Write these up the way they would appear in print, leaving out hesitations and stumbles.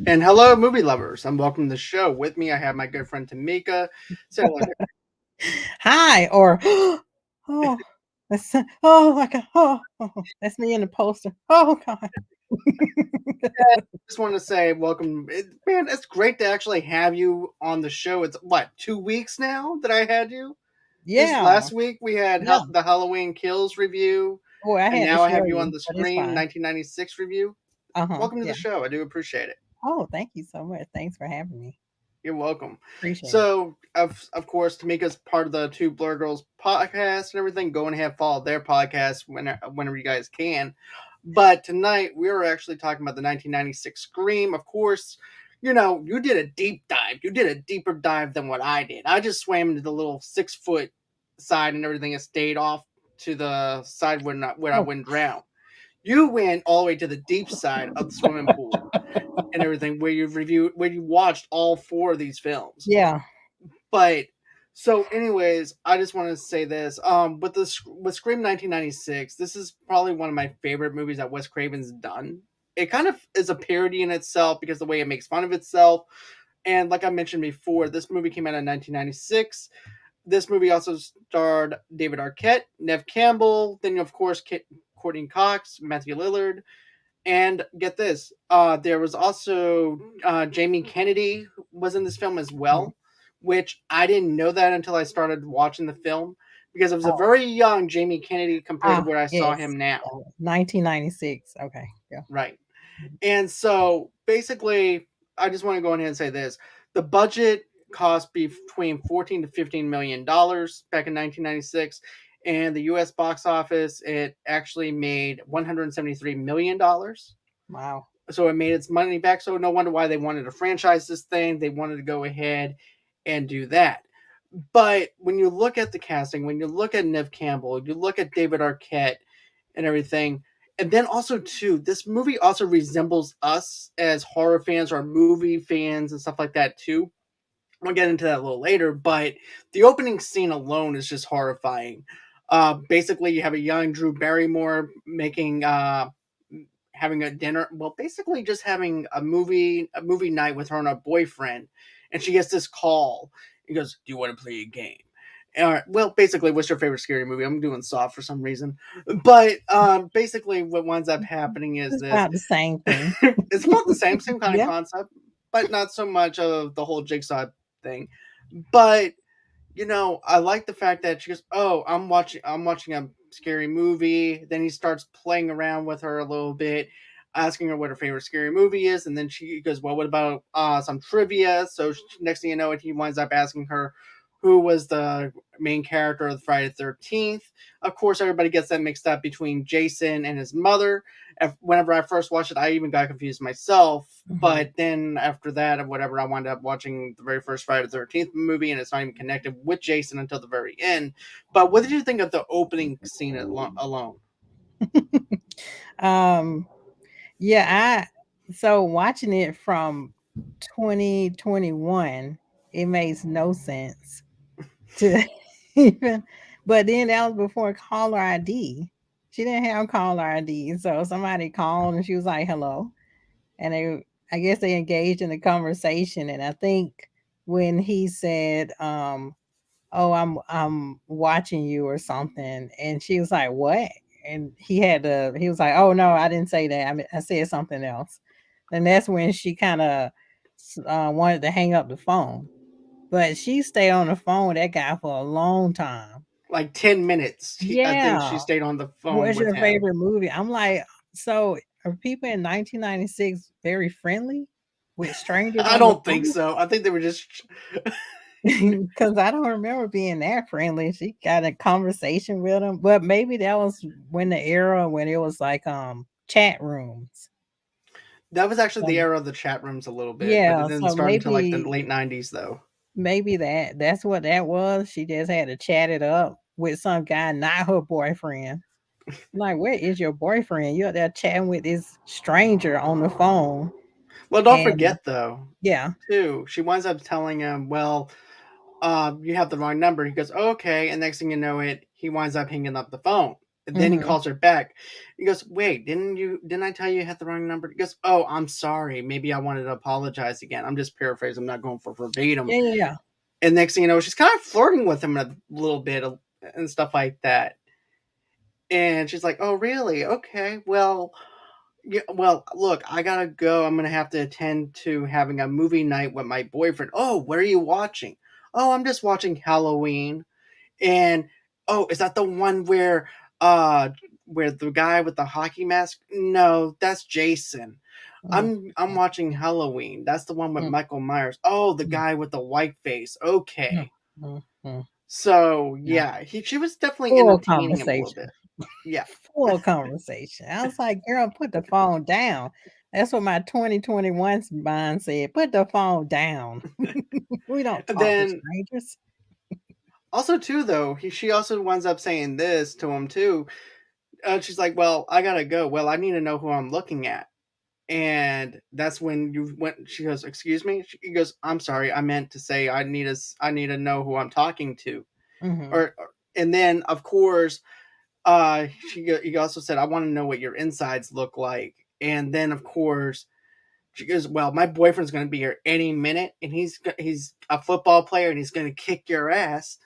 And hello, movie lovers. I'm welcome to the show. With me, I have my good friend Tomeka. So, Hi, or oh, oh my God, that's me in the poster. Oh God, just want to say welcome. Man, it's great to actually have you on the show. It's what, 2 weeks now that I had you? This yeah, last week we had yeah. the Halloween Kills review, Boy, I and had to now I have share you on you, the but it's Scream fine. 1996 review. Welcome to the Yeah. show. I do appreciate it. Oh, thank you so much. Thanks for having me. You're welcome. Appreciate it. So, of course, Tamika's part of the Two Blur Girls podcast and everything. Go and have follow their podcast whenever you guys can. But tonight we are actually talking about the 1996 Scream. Of course, you did a deep dive. You did a deeper dive than what I did. I just swam into the little 6 foot side and everything and stayed off to the side where I Oh, wouldn't drown. You went all the way to the deep side of the swimming pool and everything where you watched all four of these films. yeah. But so anyways, I just want to say this. With Scream 1996, this is probably one of my favorite movies that Wes Craven's done. It kind of is a parody in itself because the way it makes fun of itself. And like I mentioned before, this movie came out in 1996. This movie also starred David Arquette, Nev Campbell, then of course Courtney Cox, Matthew Lillard, and get this, there was also Jamie Kennedy was in this film as Mhm. well, which I didn't know that until I started watching the film because it was a Oh, very young Jamie Kennedy compared to where I saw yes. him now. 1996. Okay. Yeah. Right. And so basically, I just want to go ahead and say this. The budget cost between 14 to $15 million back in 1996. And the US box office, it actually made $173 million. Wow. So it made its money back. So no wonder why they wanted to franchise this thing. They wanted to go ahead and do that. But when you look at the casting, when you look at Nev Campbell, you look at David Arquette and everything, and then also too, this movie also resembles us as horror fans or movie fans and stuff like that too. We'll get into that a little later, but the opening scene alone is just horrifying. Basically, you have a young Drew Barrymore making having a dinner. Well, basically just having a movie night with her and her boyfriend, and she gets this call. He goes, "Do you want to play a game?" All right. Well, basically, what's your favorite scary movie? I'm doing soft for some reason, but basically, what winds up happening is It's this: about the same thing. it's about the same kind of Yeah. concept, but not so much of the whole jigsaw thing. But I like the fact that she goes, "Oh, I'm watching a scary movie." Then he starts playing around with her a little bit, asking her what her favorite scary movie is, and then she goes, "Well, what about some trivia?" So next thing you know, he winds up asking her who was the main character of Friday the 13th. Of course, everybody gets that mixed up between Jason and his mother. Whenever I first watched it, I even got confused myself. Mhm. But then after that, or whatever, I wound up watching the very first Friday the 13th movie, and it's not even connected with Jason until the very end. But what did you think of the opening scene alone? um, yeah, so watching it from 2021, it makes no sense to even, but then that was before caller ID. She didn't have caller ID, so somebody called and she was like, "Hello," and I guess they engaged in a conversation, and I think when he said, "Oh, I'm watching you" or something, and she was like, "What?" And he was like, "Oh no, I didn't say that. I said something else." And that's when she kind of wanted to hang up the phone, but she stayed on the phone with that guy for a long time. Like 10 minutes, I think Yeah. she stayed on the phone What's with your him. favorite movie? I'm like, so are people in 1996 very friendly with strangers I on the don't think phone? so. I think they were just. Because I don't remember being that friendly. She got a conversation with him, but maybe that was when the era when it was like chat rooms. That was actually the Um, era of the chat rooms a little bit, but it yeah, didn't so start until like the maybe late 90s, though. that's what that was. She just had to chat it up with some guy, not her boyfriend. Like, where is your boyfriend? You're there chatting with this stranger on the phone, Well, don't and forget though, yeah, too. She winds up telling him, "Well, you have the wrong number." He goes, "Okay," and next thing you know, he winds up hanging up the phone. And then he Mhm. calls her back. He goes, "Wait, didn't I tell you you had the wrong number?" He goes, "Oh, I'm sorry. Maybe I wanted to apologize again." I'm just paraphrasing. I'm not going for verbatim. Yeah, yeah, yeah. And next thing you know, she's kind of flirting with him a little bit and stuff like that. And she's like, "Oh, really? Okay. Well, yeah, well, look, I gotta go. I'm gonna have to attend to having a movie night with my boyfriend." "Oh, what are you watching?" "Oh, I'm just watching Halloween." And oh, is that the one uh where the guy with the hockey mask? No, that's Jason. Mm, I'm watching Halloween. That's the one with mm, Michael Myers. Oh, the mm, guy with the white face. mm, Okay. mm, mm. So Yeah. yeah, she was definitely Full entertaining him a little conversation. bit. Yeah. Full conversation. I was like, "Girl, put the phone down." That's what my 2021 mind said, "Put the phone down." We don't And talk to then strangers. also too though, she also winds up saying this to him too. She's like, "Well, I gotta go. Well, I need to know who I'm looking at." And that's when you went. She goes, "Excuse me." He goes, "I'm sorry. I meant to say I need to know who I'm talking to." Mhm. Or and then of course, he also said, "I want to know what your insides look like." And then of course she goes, "Well, my boyfriend's going to be here any minute, and he's a football player, and he's going to kick your ass."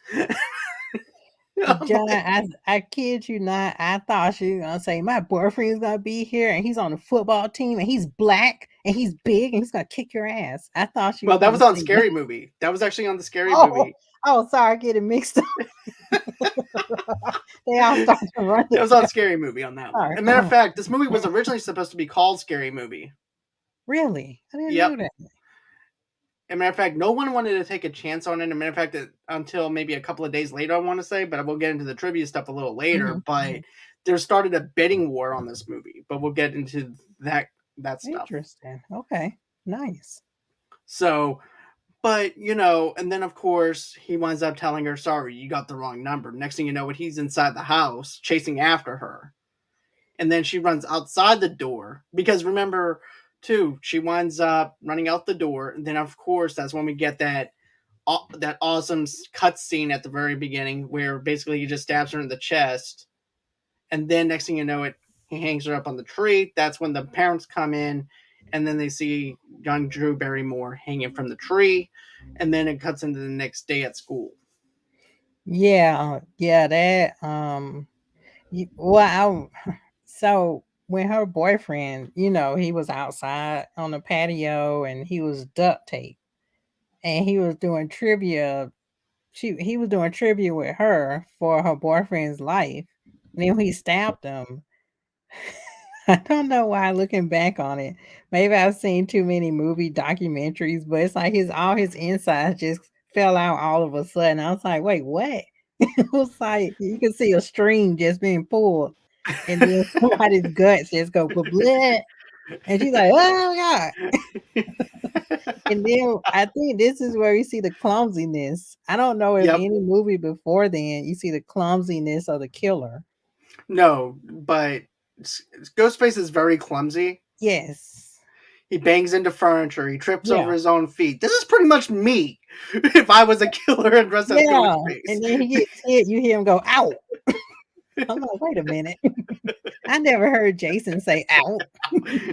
I'm John, like, I kid you not, I thought she was gonna say, "My boyfriend's gonna be here, and he's on the football team, and he's black, and he's big, and he's gonna kick your ass." I thought she well, was that gonna was on say that. Scary Movie. That was actually on the Scary Oh, Movie. oh, sorry, getting mixed up. They all start to run That was on together. Scary Movie on that one. Sorry. As a matter of fact, this movie was originally supposed to be called Scary Movie. Really? I didn't know Yep. that. As a matter of fact, no one wanted to take a chance on it. As a matter of fact, until maybe a couple of days later, I want to say, but we'll get into the trivia stuff a little later. Mhm, But mhm. there started a bidding war on this movie, but we'll get into that stuff. Interesting. Okay. Nice. So, but and then of course he winds up telling her, "Sorry, you got the wrong number." Next thing you know, he's inside the house chasing after her, and then she runs outside the door because remember, too, she winds up running out the door, and then of course that's when we get that awesome cut scene at the very beginning where basically he just stabs her in the chest, and then next thing you know, he hangs her up on the tree. That's when the parents come in, and then they see young Drew Barrymore hanging from the tree, and then it cuts into the next day at school. Yeah, yeah, that well, so when her boyfriend, he was outside on the patio and he was duct tape and he was doing trivia. He was doing trivia with her for her boyfriend's life. And then when he stabbed him, I don't know why looking back on it. Maybe I've seen too many movie documentaries, but it's like all his insides just fell out all of a sudden. I was like, wait, what? It was like you can see a string just being pulled, and then somebody's guts just go blood, and she's like, "Oh my god!" And then I think this is where you see the clumsiness. I don't know if Yep. any movie before then you see the clumsiness of the killer. No, but Ghostface is very clumsy. Yes. He bangs into furniture. He trips over Yeah. his own feet. This is pretty much me if I was a killer and dressed as Yeah. Ghostface. And then he gets hit, you hear him go, "Ow." I'm like, "Wait a minute." I never heard Jason say, "Ow."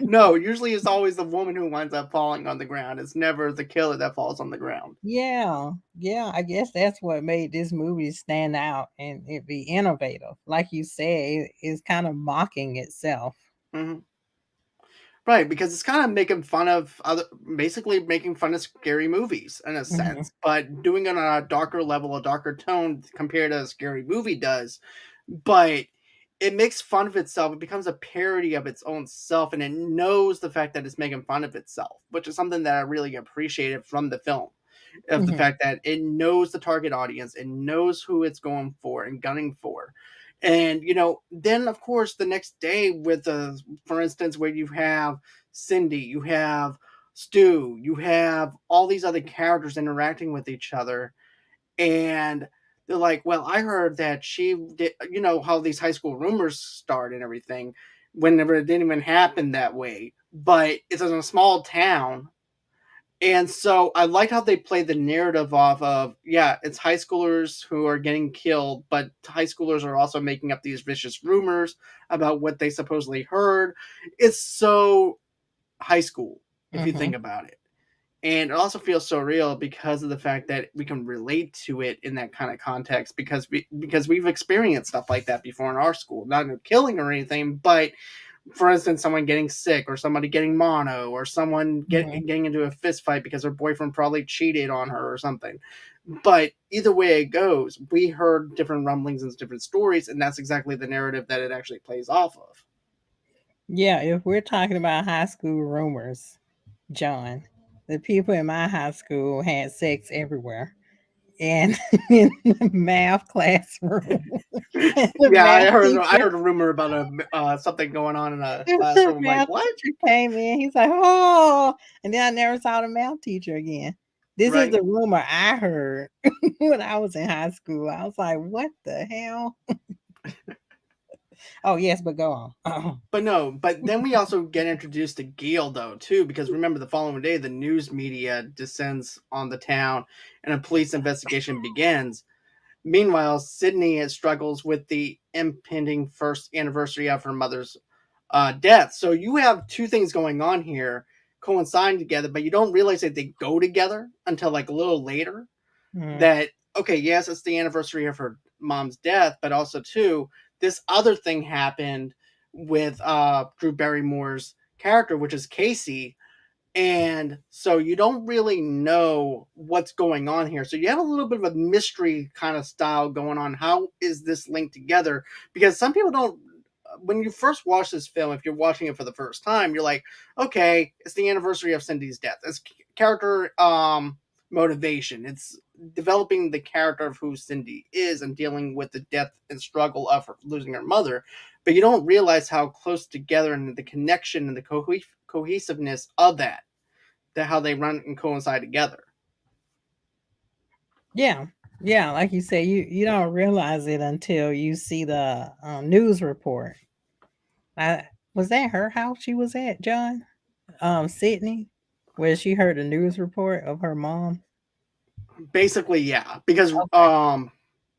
No, usually it's always the woman who winds up falling on the ground. It's never the killer that falls on the ground. Yeah, yeah, I guess that's what made this movie stand out and it be innovative. Like you said, it's kind of mocking itself. Hmm. Right, because it's kind of making fun of basically making fun of scary movies in a Mhm, sense, but doing it on a darker level, a darker tone compared to a scary movie does. But it makes fun of itself. It becomes a parody of its own self, and it knows the fact that it's making fun of itself, which is something that I really appreciated from the film. Of the mhm, fact that it knows the target audience, it knows who it's going for and gunning for. And then of course the next day with for instance, where you have Cindy, you have Stu, you have all these other characters interacting with each other, and they're like, "Well, I heard that she did," how these high school rumors start and everything, whenever it didn't even happen that way. But it's in a small town, And so I like how they play the narrative off of, yeah, it's high schoolers who are getting killed, but high schoolers are also making up these vicious rumors about what they supposedly heard. It's so high school if you think Mhm. about it. And it also feels so real because of the fact that we can relate to it in that kind of context because we've experienced stuff like that before in our school. Not killing or anything, but for instance, someone getting sick or somebody getting mono or someone Mhm. getting into a fist fight because her boyfriend probably cheated on her or something. But either way it goes, we heard different rumblings and different stories, and that's exactly the narrative that it actually plays off of. Yeah, if we're talking about high school rumors, John, the people in my high school had sex everywhere. And in the math classroom, and the Yeah, math I teacher heard a rumor about a something going on in a the classroom. I'm like, math what? teacher came in, he's like, "Oh," and then I never saw the math teacher again. This is Right? the rumor I heard when I was in high school. I was like, "What the hell?" Oh, yes, but go on. But no, but then we also get introduced to Gale though too, because remember the following day the news media descends on the town and a police investigation begins. Meanwhile, Sydney struggles with the impending first anniversary of her mother's death. So you have two things going on here coinciding together, but you don't realize that they go together until like a little later. Mhm. That okay, yes, it's the anniversary of her mom's death, but also too, this other thing happened with Drew Barrymore's character, which is Casey, and so you don't really know what's going on here. So you have a little bit of a mystery kind of style going on. How is this linked together? Because some people don't. When you first watch this film, if you're watching it for the first time, you're like, okay, it's the anniversary of Cindy's death. It's character motivation. It's developing the character of who Cindy is and dealing with the death and struggle of her losing her mother. But you don't realize how close together and the connection and the cohesiveness of that how they run and coincide together. Yeah. Yeah, like you say, you don't realize it until you see the, news report. I was that her house she was at, John? Sydney? Where she heard the news report of her mom? Basically, yeah, because Okay.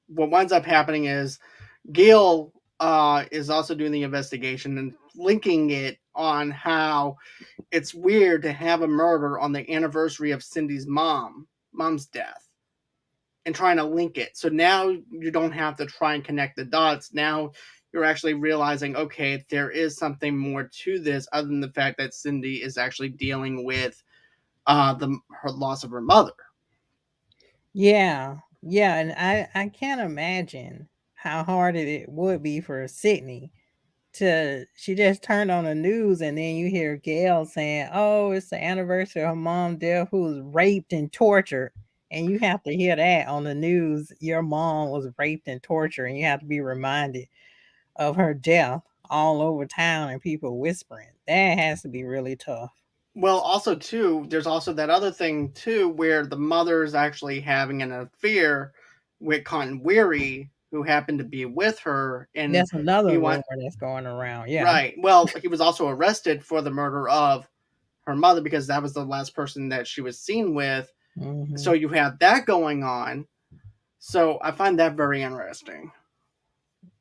what winds up happening is Gail is also doing the investigation and linking it on how it's weird to have a murder on the anniversary of Cindy's mom's death and trying to link it. So now you don't have to try and connect the dots. Now you're actually realizing, okay, there is something more to this other than the fact that Cindy is actually dealing with the her loss of her mother. Yeah. Yeah, and I can't imagine how hard it would be for Sydney to she just turned on the news and then you hear Gail saying, "Oh, it's the anniversary of her mom death who was raped and tortured." And you have to hear that on the news. Your mom was raped and tortured, and you have to be reminded of her death all over town and people whispering. That has to be really tough. Well, also too, there's also that other thing too, where the mother is actually having an affair with Cotton Weary, who happened to be with her, and That's another he rumor went that's going around. Yeah. right. Well, he was also arrested for the murder of her mother because that was the last person that she was seen with. So Mhm. you have that going on. So I find that very interesting.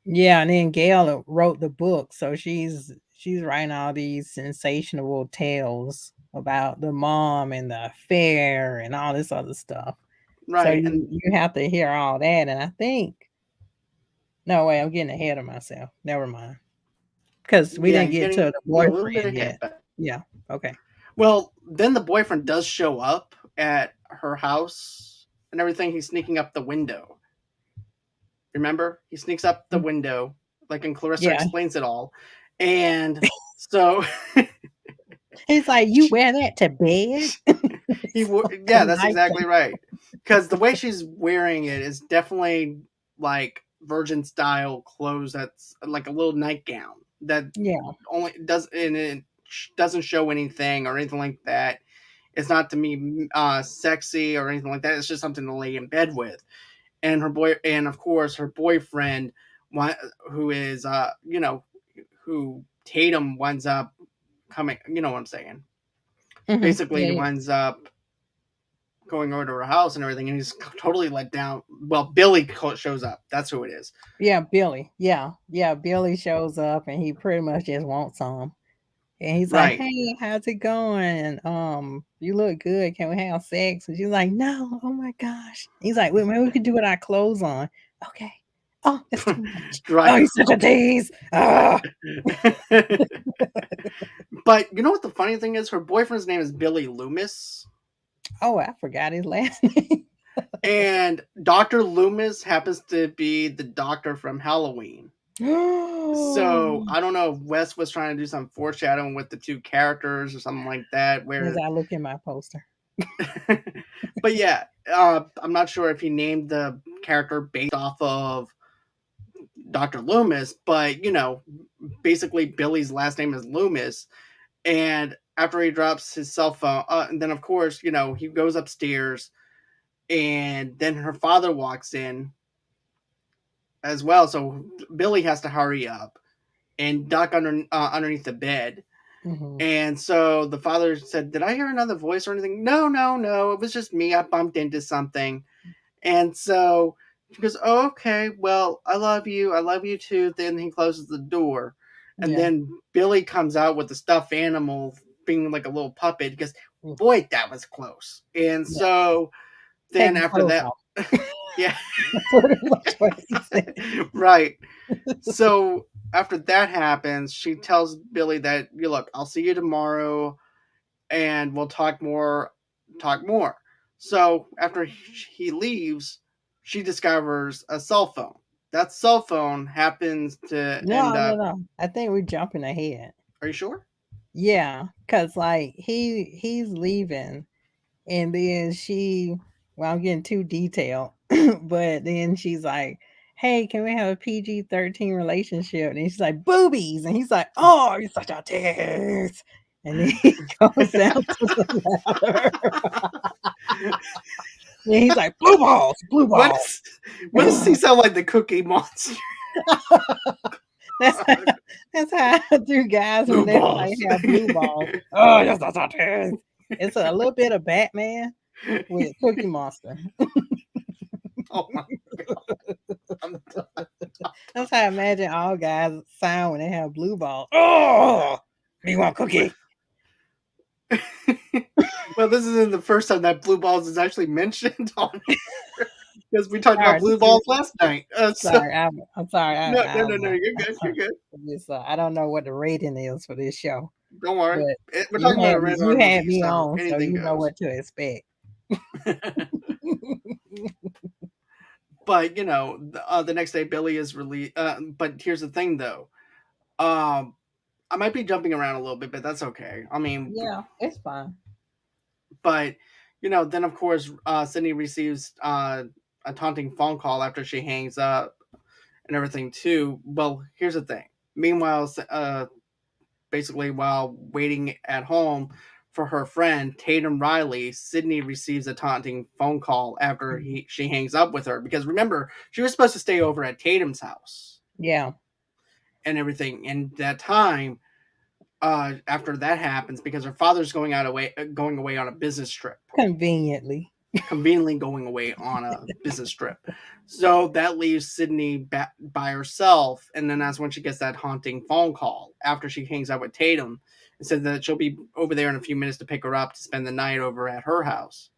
Yeah, and then Gail wrote the book, so she's writing all these sensational tales about the mom and the affair and all this other stuff. So Right, and you have to hear all that, and I think no, wait, I'm getting ahead of myself. Never mind, because we yeah, didn't you're get to getting the a little bit boyfriend ahead. yet. Yeah, okay. Well, then the boyfriend does show up at her house and everything. He's sneaking up the window. Remember? He sneaks up the Mm, window, like, and Clarissa yeah. explains it all. And so He's like, "You wear that to bed?" It's like a yeah, that's nightgown. exactly right. Because the way she's wearing it is definitely like virgin style clothes. That's like a little nightgown that Yeah. only does and it doesn't show anything or anything like that. It's not to me sexy or anything like that. It's just something to lay in bed with. And her boy, and of course her boyfriend, who is who Tatum winds up coming. You know what I'm saying? Mhm. Basically, Yeah, yeah. winds up. going over to her house and everything, and he's totally let down. Well, Billy shows up. That's who it is. Yeah, Billy. Yeah, yeah. Billy shows up and he pretty much just wants some. And he's like, Right. "Hey, how's it going? You look good. Can we have sex?" And she's like, "No. Oh my gosh." He's like, "Well, maybe we could do it with our clothes on." Okay. Oh, that's too much. Oh, Right. he's such a tease. Ah. But you know what the funny thing is? Her boyfriend's name is Billy Loomis. Oh, I forgot his last name. And Dr. Loomis happens to be the doctor from Halloween. So I don't know if Wes was trying to do some foreshadowing with the two characters or something like that. As Where, I look in my poster. but yeah, I'm not sure if he named the character based off of Dr. Loomis, but basically Billy's last name is Loomis. And after he drops his cell phone, and then of course, he goes upstairs, and then her father walks in as well. So Billy has to hurry up and duck underneath the bed. Hmm. And so the father said, "Did I hear another voice or anything?" "No, no, no. It was just me. I bumped into something." And so she goes, "Oh, okay. Well, I love you. I love you too." Then he closes the door. And Yeah. then Billy comes out with the stuffed animal being like a little puppet. He goes, Mm, "Boy, that was close." And yeah. so Take then my after clothes that, off. yeah, That's pretty much what he said. right. So after that happens, she tells Billy that, "You look, I'll see you tomorrow and we'll talk more." So after he leaves, she discovers a cell phone. That cell phone happens to end No, no, up. no. I think we're jumping ahead. Are you sure? Yeah, cause like he's leaving, and then well, I'm getting too detailed, but then she's like, "Hey, can we have a PG-13 relationship?" And she's like, "Boobies," and he's like, "Oh, you're such a tease." And then he goes down to the ladder, and he's like, "Blue balls, blue What balls." is? What does he sound like? The Cookie Monster? That's how, that's how I do guys when Blue they like balls. have blue balls. Oh, you're such a tease. It's a little bit of Batman with Cookie Monster. Oh my god! That's how I imagine all guys sound when they have blue balls. Oh, me want cookie. Well, this isn't the first time that blue balls is actually mentioned on here because we talked about Sorry, blue balls last night. So sorry. I'm sorry. no, I no, no, don't no. know. You're good. You're good. I don't know what the rating is for this show, Don't worry. but We're talking about a rated you R had movie, me so on, so anything you know goes. what to expect. But the next day Billy is released. But here's the thing, though. Um, I might be jumping around a little bit, but that's okay. I mean, Yeah, it's fine. but then of course, Sydney receives a taunting phone call after she hangs up and everything too. Well, here's the thing. Meanwhile, basically while waiting at home for her friend Tatum Riley, Sydney receives a taunting phone call after Mhm. she hangs up with her, because remember, she was supposed to stay over at Tatum's house Yeah, and everything. And that time, after that happens, because her father's going away on a business trip, conveniently. conveniently going away on a business trip. So that leaves Sydney by herself, and then that's when she gets that haunting phone call after she hangs out with Tatum and says that she'll be over there in a few minutes to pick her up to spend the night over at her house.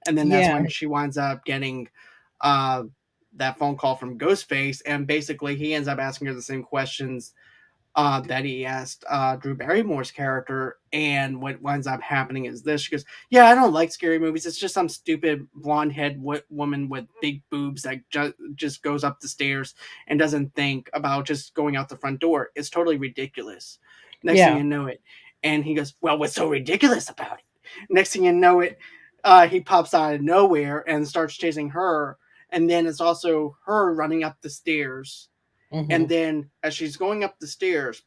And then that's Yeah, when she winds up getting uh, that phone call from Ghostface, and basically he ends up asking her the same questions that he asked Drew Barrymore's character. And what winds up happening is this: she goes, "Yeah, I don't like scary movies. It's just some stupid blonde head woman with big boobs that just goes up the stairs and doesn't think about just going out the front door. It's totally ridiculous." Next thing yeah. you know it, and he goes, "Well, what's so ridiculous about it?" Next thing you know it, he pops out of nowhere and starts chasing her. And then it's also her running up the stairs, Hmm. and then as she's going up the stairs,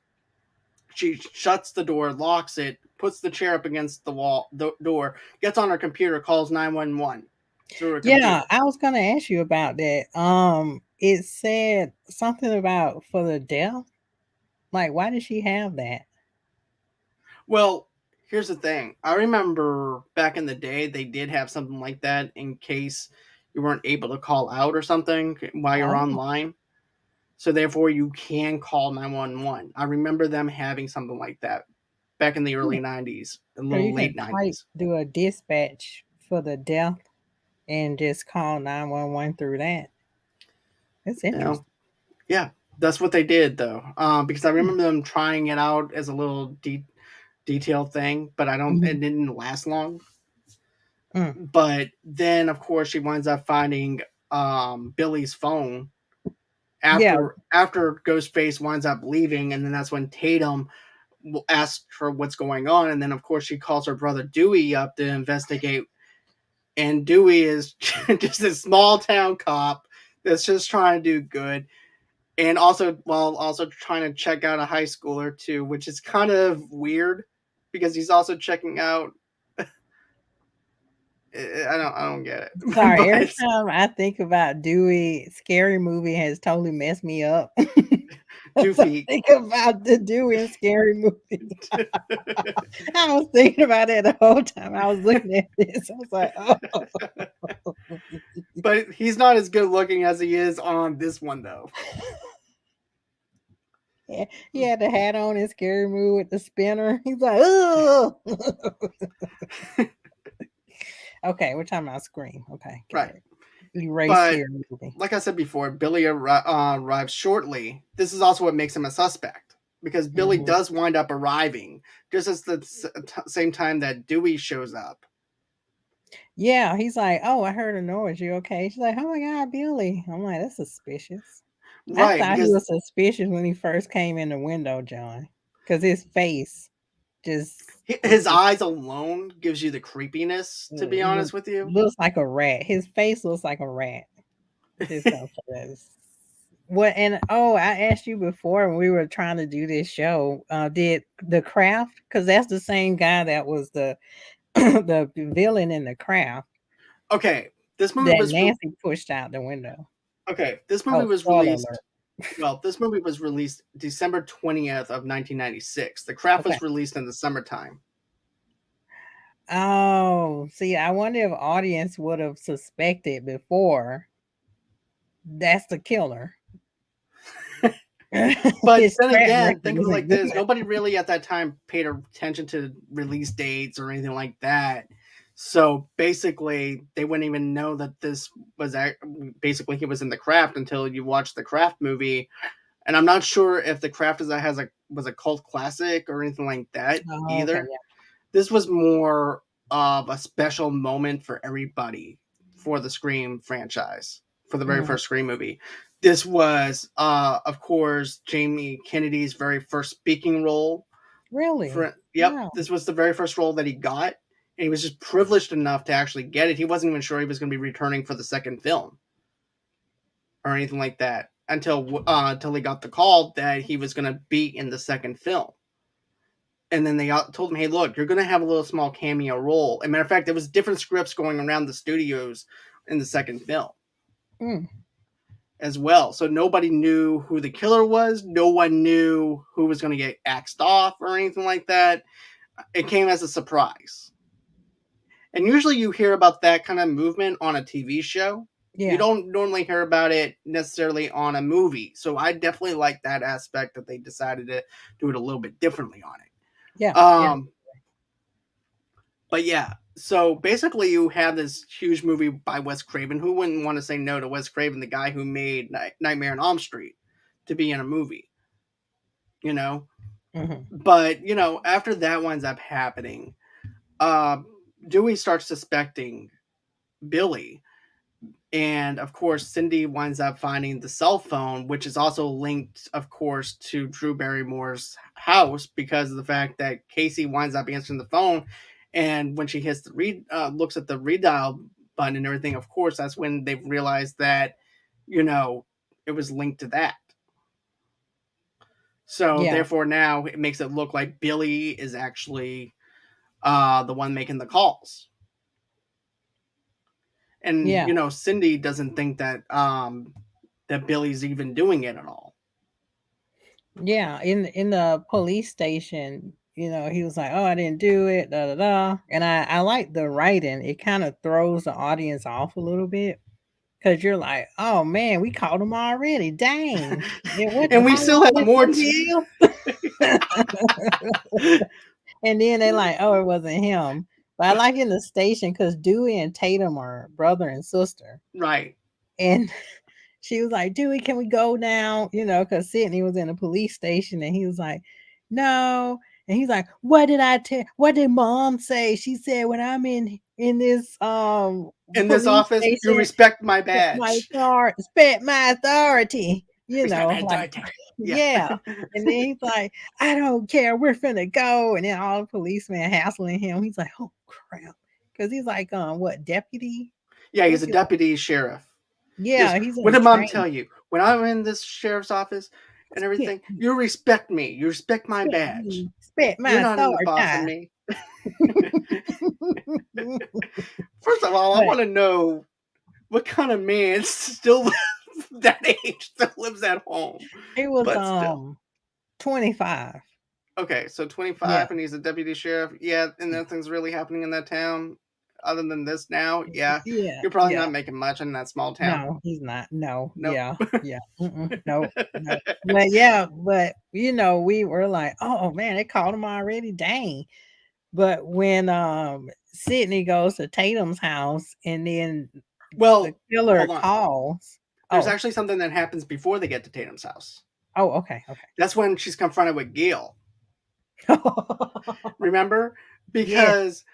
she shuts the door, locks it, puts the chair up against the door, gets on her computer, calls 911 through her Yeah, computer. I was gonna ask you about that. It said something about for the deaf. Like, why did she have that? Well, Here's the thing. I remember back in the day they did have something like that in case you weren't able to call out or something while you're Oh, online. So therefore you can call 911. I remember them having something like that back in the hmm. early 90s, a So little you can late type, 90s. do a dispatch for the death and just call 911 through that. That's You know, interesting. yeah, that's what they did though. Because I Hmm. remember them trying it out as a little detailed thing, but I don't. Hmm. It didn't last long. Mm. But then, of course, she winds up finding Billy's phone Yeah, after Ghostface winds up leaving, and then that's when Tatum asks her what's going on, and then of course she calls her brother Dewey up to investigate, and Dewey is just a small town cop that's just trying to do good, and also while also trying to check out a high schooler too, which is kind of weird because he's also checking out. I don't get it, sorry. Every but time I think about Dewey, Scary Movie has totally messed me up. 2 So I feet. think about the Dewey and Scary Movie. I was thinking about it the whole time I was looking at this. I was like, oh, But he's not as good looking as he is on this one though. yeah. He had the hat on in Scary Movie with the spinner. He's like, oh. Okay, we're talking about Scream. Okay, got Right. it. Erase But Scary Movie. like I said before, Billy arrives shortly. This is also what makes him a suspect because Billy Hmm. does wind up arriving just at the same time that Dewey shows up. Yeah, he's like, oh, I heard a noise. You okay? She's like, oh my God, Billy. I'm like, that's suspicious. I Right, thought he because was suspicious when he first came in the window, John, because his face just was his just eyes alone gives you the creepiness, to be it honest with you. looks like a rat. His face looks like a rat. Just gonna say this. What and oh, I asked you before when we were trying to do this show. Did the craft? Because that's the same guy that was the the villain in the craft Okay, this movie that was Nancy pushed out the window. okay. This movie Oh, was spoiler alert. released. Well, this movie was released December 20th of 1996. The Craft Okay. was released in the summertime. Oh, see, I wonder if audience would have suspected before that's the killer. But His then track again, record think of it isn't like this: good. nobody really at that time paid attention to release dates or anything like that. So basically, they wouldn't even know that this was basically he was in the Craft until you watch the Craft movie. And I'm not sure if the Craft was a cult classic or anything like that Oh, okay, either. This was more of a special moment for everybody for the Scream franchise, for the yeah. very first Scream movie. This was, of course, Jamie Kennedy's very first speaking role. Really? Yep, Wow. this was the very first role that he got, and he was just privileged enough to actually get it. He wasn't even sure he was going to be returning for the second film or anything like that until he got the call that he was going to be in the second film. And then they told him, "Hey, look, you're going to have a little small cameo role." As a matter of fact, there was different scripts going around the studios in the second film Mm, as well. So nobody knew who the killer was. No one knew who was going to get axed off or anything like that. It came as a surprise. And usually you hear about that kind of movement on a TV show. You yeah. don't normally hear about it necessarily on a movie. So I definitely like that aspect that they decided to do it a little bit differently on Yeah. it. Yeah. But yeah, so basically you have this huge movie by Wes Craven. Who wouldn't want to say no to Wes Craven, the guy who made Nightmare on Elm Street, to be in a movie, you know? Hmm. But, after that winds up happening, uh, Dewey starts suspecting Billy. And of course, Cindy winds up finding the cell phone, which is also linked, of course, to Drew Barrymore's house because of the fact that Casey winds up answering the phone. And when she hits looks at the redial button and everything, of course, that's when they realized that, you know, it was linked to that. So Yeah. therefore, now it makes it look like Billy is actually the one making the calls. And Yeah. Cindy doesn't think that Billy's even doing it at all. Yeah. In the police station, he was like, "Oh, I didn't do it." Da da da. And I like the writing. It kind of throws the audience off a little bit because you're like, "Oh man, we caught him already. Dang! And what? And we How still long have it more. took you?" And then they like, "Oh, it wasn't him." But I like in the station because Dewey and Tatum are brother and sister, Right. and she was like, Dewey, can we go now? Because Sydney was in a police station and he was like, no. And he's like, what did I tell? What did mom say? She said, when I'm in this In this police office, you station, respect my my badge. authority, respect my authority, Respect my like, authority. Yeah. yeah. And then he's like, I don't care. We're finna go. And then all the policemen hassling him. He's like, oh crap. Because he's like, what, deputy? Yeah, he's What's a he like? deputy sheriff. Yes. Yeah, he's What in did mom training. tell you? When I'm in this sheriff's office and Yeah. everything, you respect me. You respect my Respect badge. me. Respect You're my not in the boss of authority. me. First of all, I But want to know what kind of man still that age still lives at home. it was But still. 25. Okay, so Yeah. 25 and he's a deputy sheriff. Yeah, and nothing's really happening in that town other than this now. Yeah, Yeah. you're probably Yeah. not making much in that small town. No, he's not. No. Nope. Yeah. Yeah. No. No. But yeah, but we were like, oh man, they called him already. Dang. But when Sydney goes to Tatum's house and then the Well, killer hold on. calls. There's Oh. actually something that happens before they get to Tatum's house. Oh, okay. That's when she's confronted with Gail. Okay. Remember? Yes.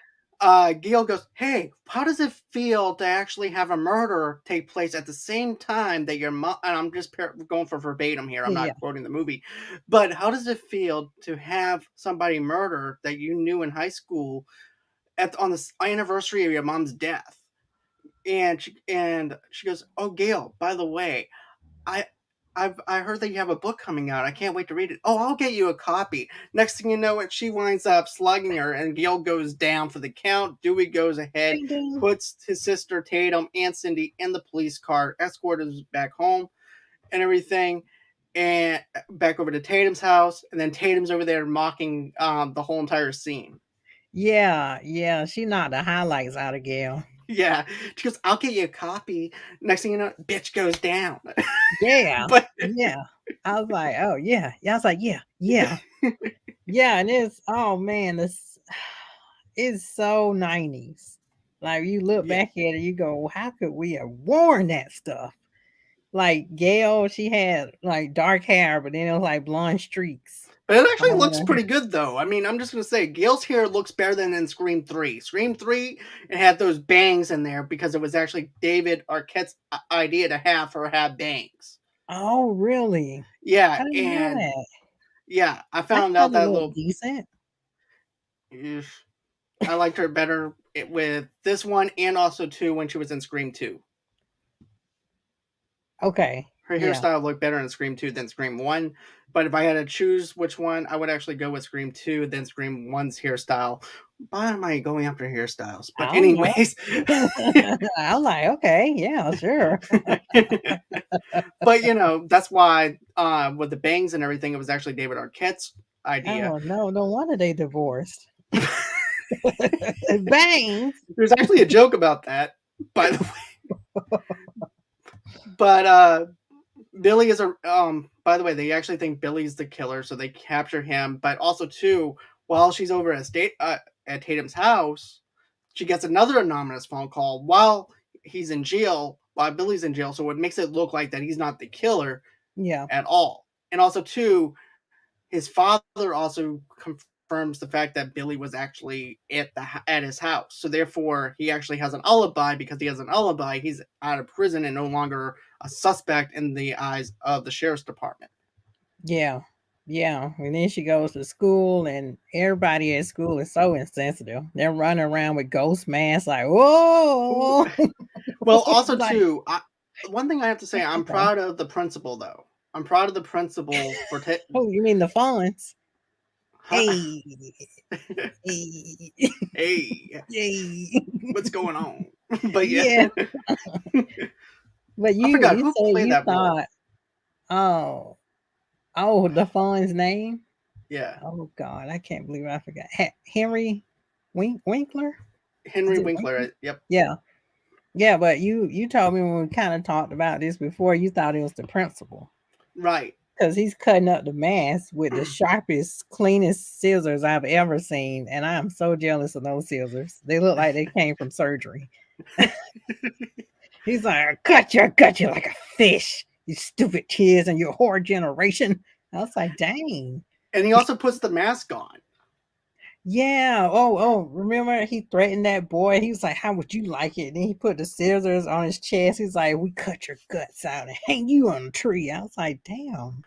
Because Gail goes, hey, how does it feel to actually have a murder take place at the same time that your mom, and I'm just going for verbatim here, I'm Yeah. not quoting the movie, but how does it feel to have somebody murder that you knew in high school on the anniversary of your mom's death? And she goes, oh, Gail, by the way, I I heard that you have a book coming out. I can't wait to read it. Oh, I'll get you a copy. Next thing you know, it she winds up slugging her, and Gail goes down for the count. Dewey goes ahead, Ding ding. puts his sister Tatum and Cindy in the police car, escorts back home, and everything, and back over to Tatum's house. And then Tatum's over there mocking the whole entire scene. Yeah, yeah. She knocked the highlights out of Gail. Yeah, she goes, "I'll get you a copy." Next thing you know, bitch goes down. Yeah, But yeah. I was like, oh yeah. Yeah, I was like, yeah, yeah. Yeah, and oh man, it's so 90s. Like you look yeah. back at it, you go, how could we have worn that stuff? Like Gail, she had like dark hair, but then it was like blonde streaks. But it actually looks Oh, pretty good, though. I mean, I'm just gonna say, Gail's hair looks better than in Scream 3. Scream 3, it had those bangs in there because it was actually David Arquette's idea to have her have bangs. oh, really? Yeah, I didn't know and that. yeah, I I found thought out it that looked little. decent. I liked her better with this one, and also too when she was in Scream 2. Okay. Her Yeah. hairstyle looked better in Scream 2 than Scream 1. But if I had to choose which one, I would actually go with Scream 2 than Scream 1's hairstyle. Why am I going after hairstyles? I But don't know. anyways. I'm like, okay, yeah, sure. But that's why with the bangs and everything, it was actually David Arquette's idea. Oh no, no wonder they divorced. Bangs. There's actually a joke about that, by the way. But Billy is a by the way, they actually think Billy's the killer, so they capture him. But also too, while she's over at Tatum's house, she gets another anonymous phone call while he's in jail, while Billy's in jail, so it makes it look like that he's not the killer Yeah. at all. And also too, his father also confirms the fact that Billy was actually at his house. So therefore, he actually has an alibi. Because he has an alibi, he's out of prison and no longer a suspect in the eyes of the sheriff's department. Yeah. Yeah. And then she goes to school and everybody at school is so insensitive. They're running around with ghost masks like, whoa. Well, also Like, too, one thing I have to say, I'm proud of the principal though. I'm proud of the principal for oh, you mean the fonts? Hey. Hey. hey, Hey. what's going on? But yeah, Yeah. But I you forgot you who said played you that role. thought, oh, oh, the fon's name? Yeah, Oh God, I can't believe I forgot. Henry Winkler? Is Henry it Winkler. Winkler? Yep, Yeah. Yeah, but you told me when we kind of talked about this before, you thought it was the principal. right. Because he's cutting up the mask with the sharpest, cleanest scissors I've ever seen. And I am so jealous of those scissors. They look like they came from surgery. He's like, cut you like a fish, you stupid kids and your whore generation. I was like, dang. And he also puts the mask on. Yeah. Oh, remember he threatened that boy? He was like, how would you like it? And then he put the scissors on his chest. He's like, we cut your guts out and hang you on a tree. I was like, damn.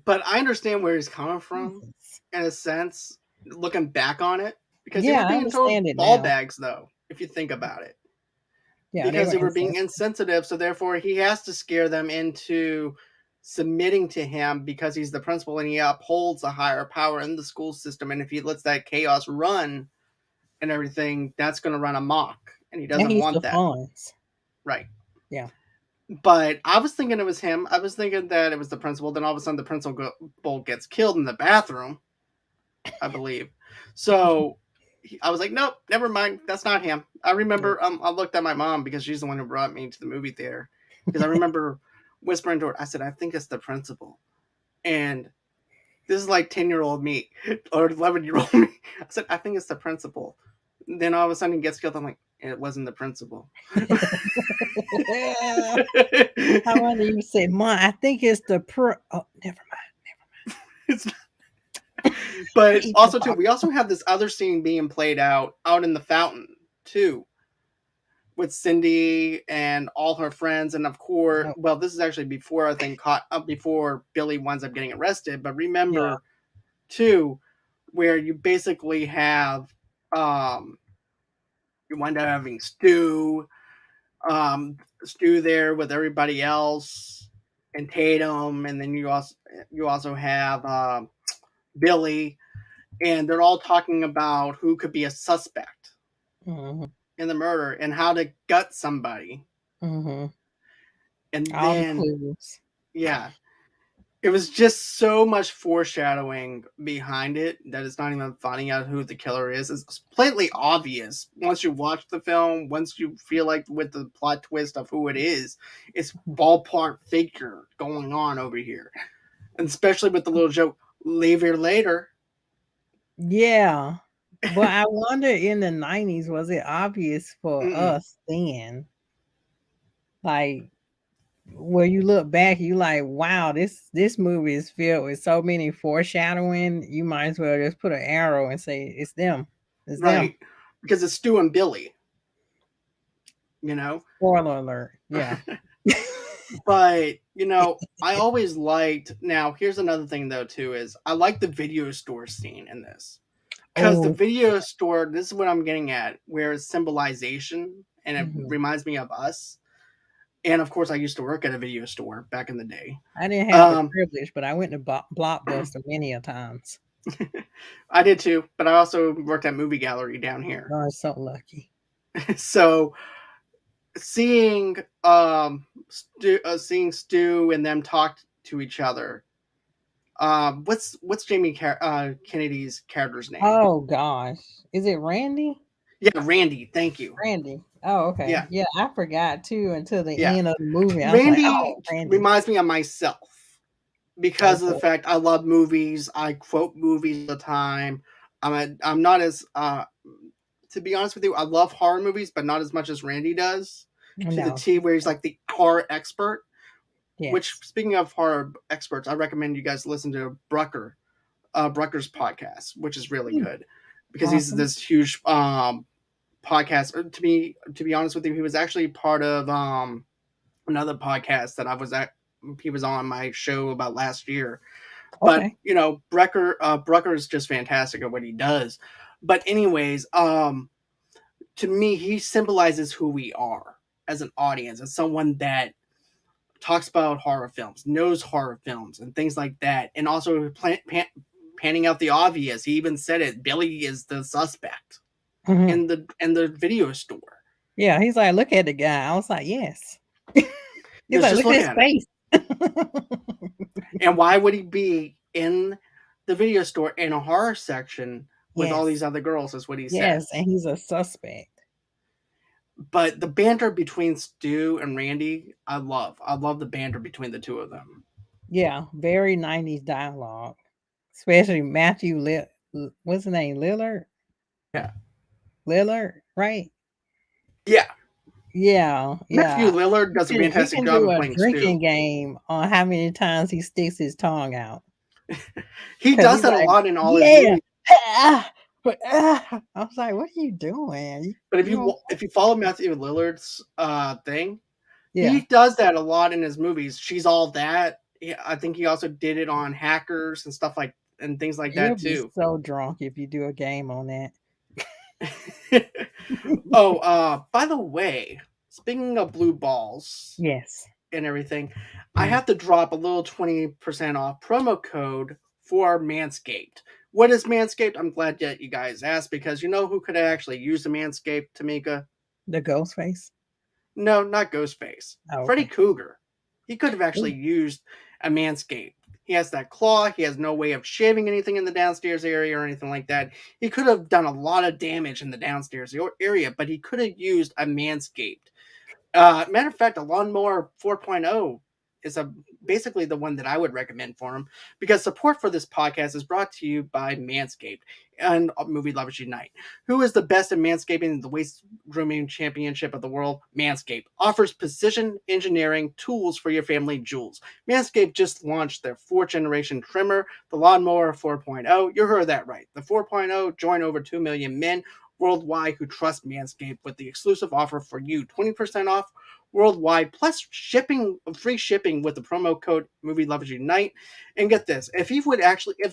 But I understand where he's coming from, Jesus. in a sense, looking back on it, because they Yeah, were I being told understand it ball now. bags, though, if you think about it, Yeah, they because were they were being insensitive. insensitive. So therefore, he has to scare them into submitting to him because he's the principal and he upholds a higher power in the school system. And if he lets that chaos run and everything, that's going to run amok, and he And doesn't he's want the that. funds. Right. Yeah. But I was thinking it was him. I was thinking that it was the principal. Then all of a sudden, the principal gets killed in the bathroom, I believe. So I was like, nope, never mind. That's not him. I remember I looked at my mom because she's the one who brought me to the movie theater. Because I remember whispering to her, I said, I think it's the principal. And this is like 10-year-old me or 11-year-old me. I said, I think it's the principal. Then all of a sudden he gets killed. I'm like, it wasn't the principal. How many you say, Mom, I think it's the oh, never It's but mind. also too, we also have this other scene being played out in the fountain too, with Cindy and all her friends, and of course, Oh, well, this is actually before I think before Billy winds up getting arrested. But yeah. remember too, where you basically have um you wind up having Stu there with everybody else, and Tatum, and then you also have Billy, and they're all talking about who could be a suspect Mm-hmm. in the murder and how to gut somebody. Mm-hmm. And All the then, clues. yeah, it was just so much foreshadowing behind it that it's not even finding out who the killer is. It's plainly obvious once you watch the film, once you feel like with the plot twist of who it is, it's ballpark figure going on over here. And especially with the little joke, leave here later. Yeah. But I wonder in the 90s, was it obvious for Mm-mm. us then? Like, where you look back, you like, wow, this movie is filled with so many foreshadowing. You might as well just put an arrow and say it's them. It's them. Right. Because it's Stu and Billy, you know? Spoiler alert. Yeah. But I always liked. Now, here's another thing though too is I like the video store scene in this, because the Oh. video store. This is what I'm getting at, where it's symbolization, and it Mhm. reminds me of us. And of course, I used to work at a video store back in the day. I didn't have the Um, privilege, but I went to Blockbuster many a times. I did too, but I also worked at movie gallery down here. I was so lucky. So seeing seeing Stu and them talk to each other. What's Kennedy's character's name? Oh gosh. Is it Randy? Yeah, Randy. Thank you. Randy. Oh, okay. Yeah, Yeah, I forgot too until the yeah. end of the movie. I was like, Randy oh, Randy. reminds me of myself because of the Okay. fact I love movies. I quote movies all the time. I'm not as to be honest with you, I love horror movies, but not as much as Randy does. To the No. T, where he's like the horror expert. Which, Yes. speaking of horror experts, I recommend you guys listen to Brucker's podcast, which is really Hmm, good because he's awesome. this huge podcast. To be honest with you, he was actually part of another podcast that I was at. He was on my show about last year. But Okay. Brucker is just fantastic at what he does. But anyways, to me, he symbolizes who we are as an audience, as someone that talks about horror films, knows horror films, and things like that, and also panning out the obvious. He even said it. Billy is the suspect Hmm. in the video store. Yeah, he's like, look at the guy. I was like, yes. He's Just like, just look at look his at him. face. And why would he be in the video store and a horror section with all these Yes. other girls, is what he Yes, says. and he's a suspect. But the banter between Stu and Randy, I love. I love the banter between the two of them. Yeah, very 90s dialogue. Especially Matthew what's his name? Lillard? Yeah. Lillard, right? Yeah. Yeah, Matthew yeah. Lillard does a You fantastic can job do of a playing drinking Stu. game on how many times he sticks his tongue out. He 'Cause does he's that a like, lot in all his "Yeah, movies. ah, but, ah." I was like, "What are you doing? But You know?" if you follow Matthew Lillard's thing, Yeah. he does that a lot in his movies. She's All That. I think he also did it on Hackers and stuff like and things like You'll that be too. so drunk if you do a game on that. Oh, by the way, speaking of blue balls Yes. and everything, I Mm. have to drop a little 20% off promo code for Manscaped. What is Manscaped? I'm glad that you guys asked because you know who could actually use the Manscaped, Tamika? The ghost face? No, not Ghostface. Oh, Freddy okay. Cougar. He could have actually Ooh. used a Manscaped. He has that claw. He has no way of shaving anything in the downstairs area or anything like that. He could have done a lot of damage in the downstairs area, but he could have used a Manscaped. Matter of fact, a lawnmower 4.0 is basically the one that I would recommend for him because support for this podcast is brought to you by Manscaped and Movie Lovers Unite. Who is the best at manscaping in the waist grooming championship of the world? Manscaped offers precision engineering tools for your family jewels. Manscaped just launched their fourth generation trimmer, the Lawnmower 4.0. You heard that right. The 4.0 joined over 2 million men worldwide who trust Manscaped with the exclusive offer for you 20% off worldwide plus shipping, free shipping with the promo code Movie Lovers Unite. And get this, if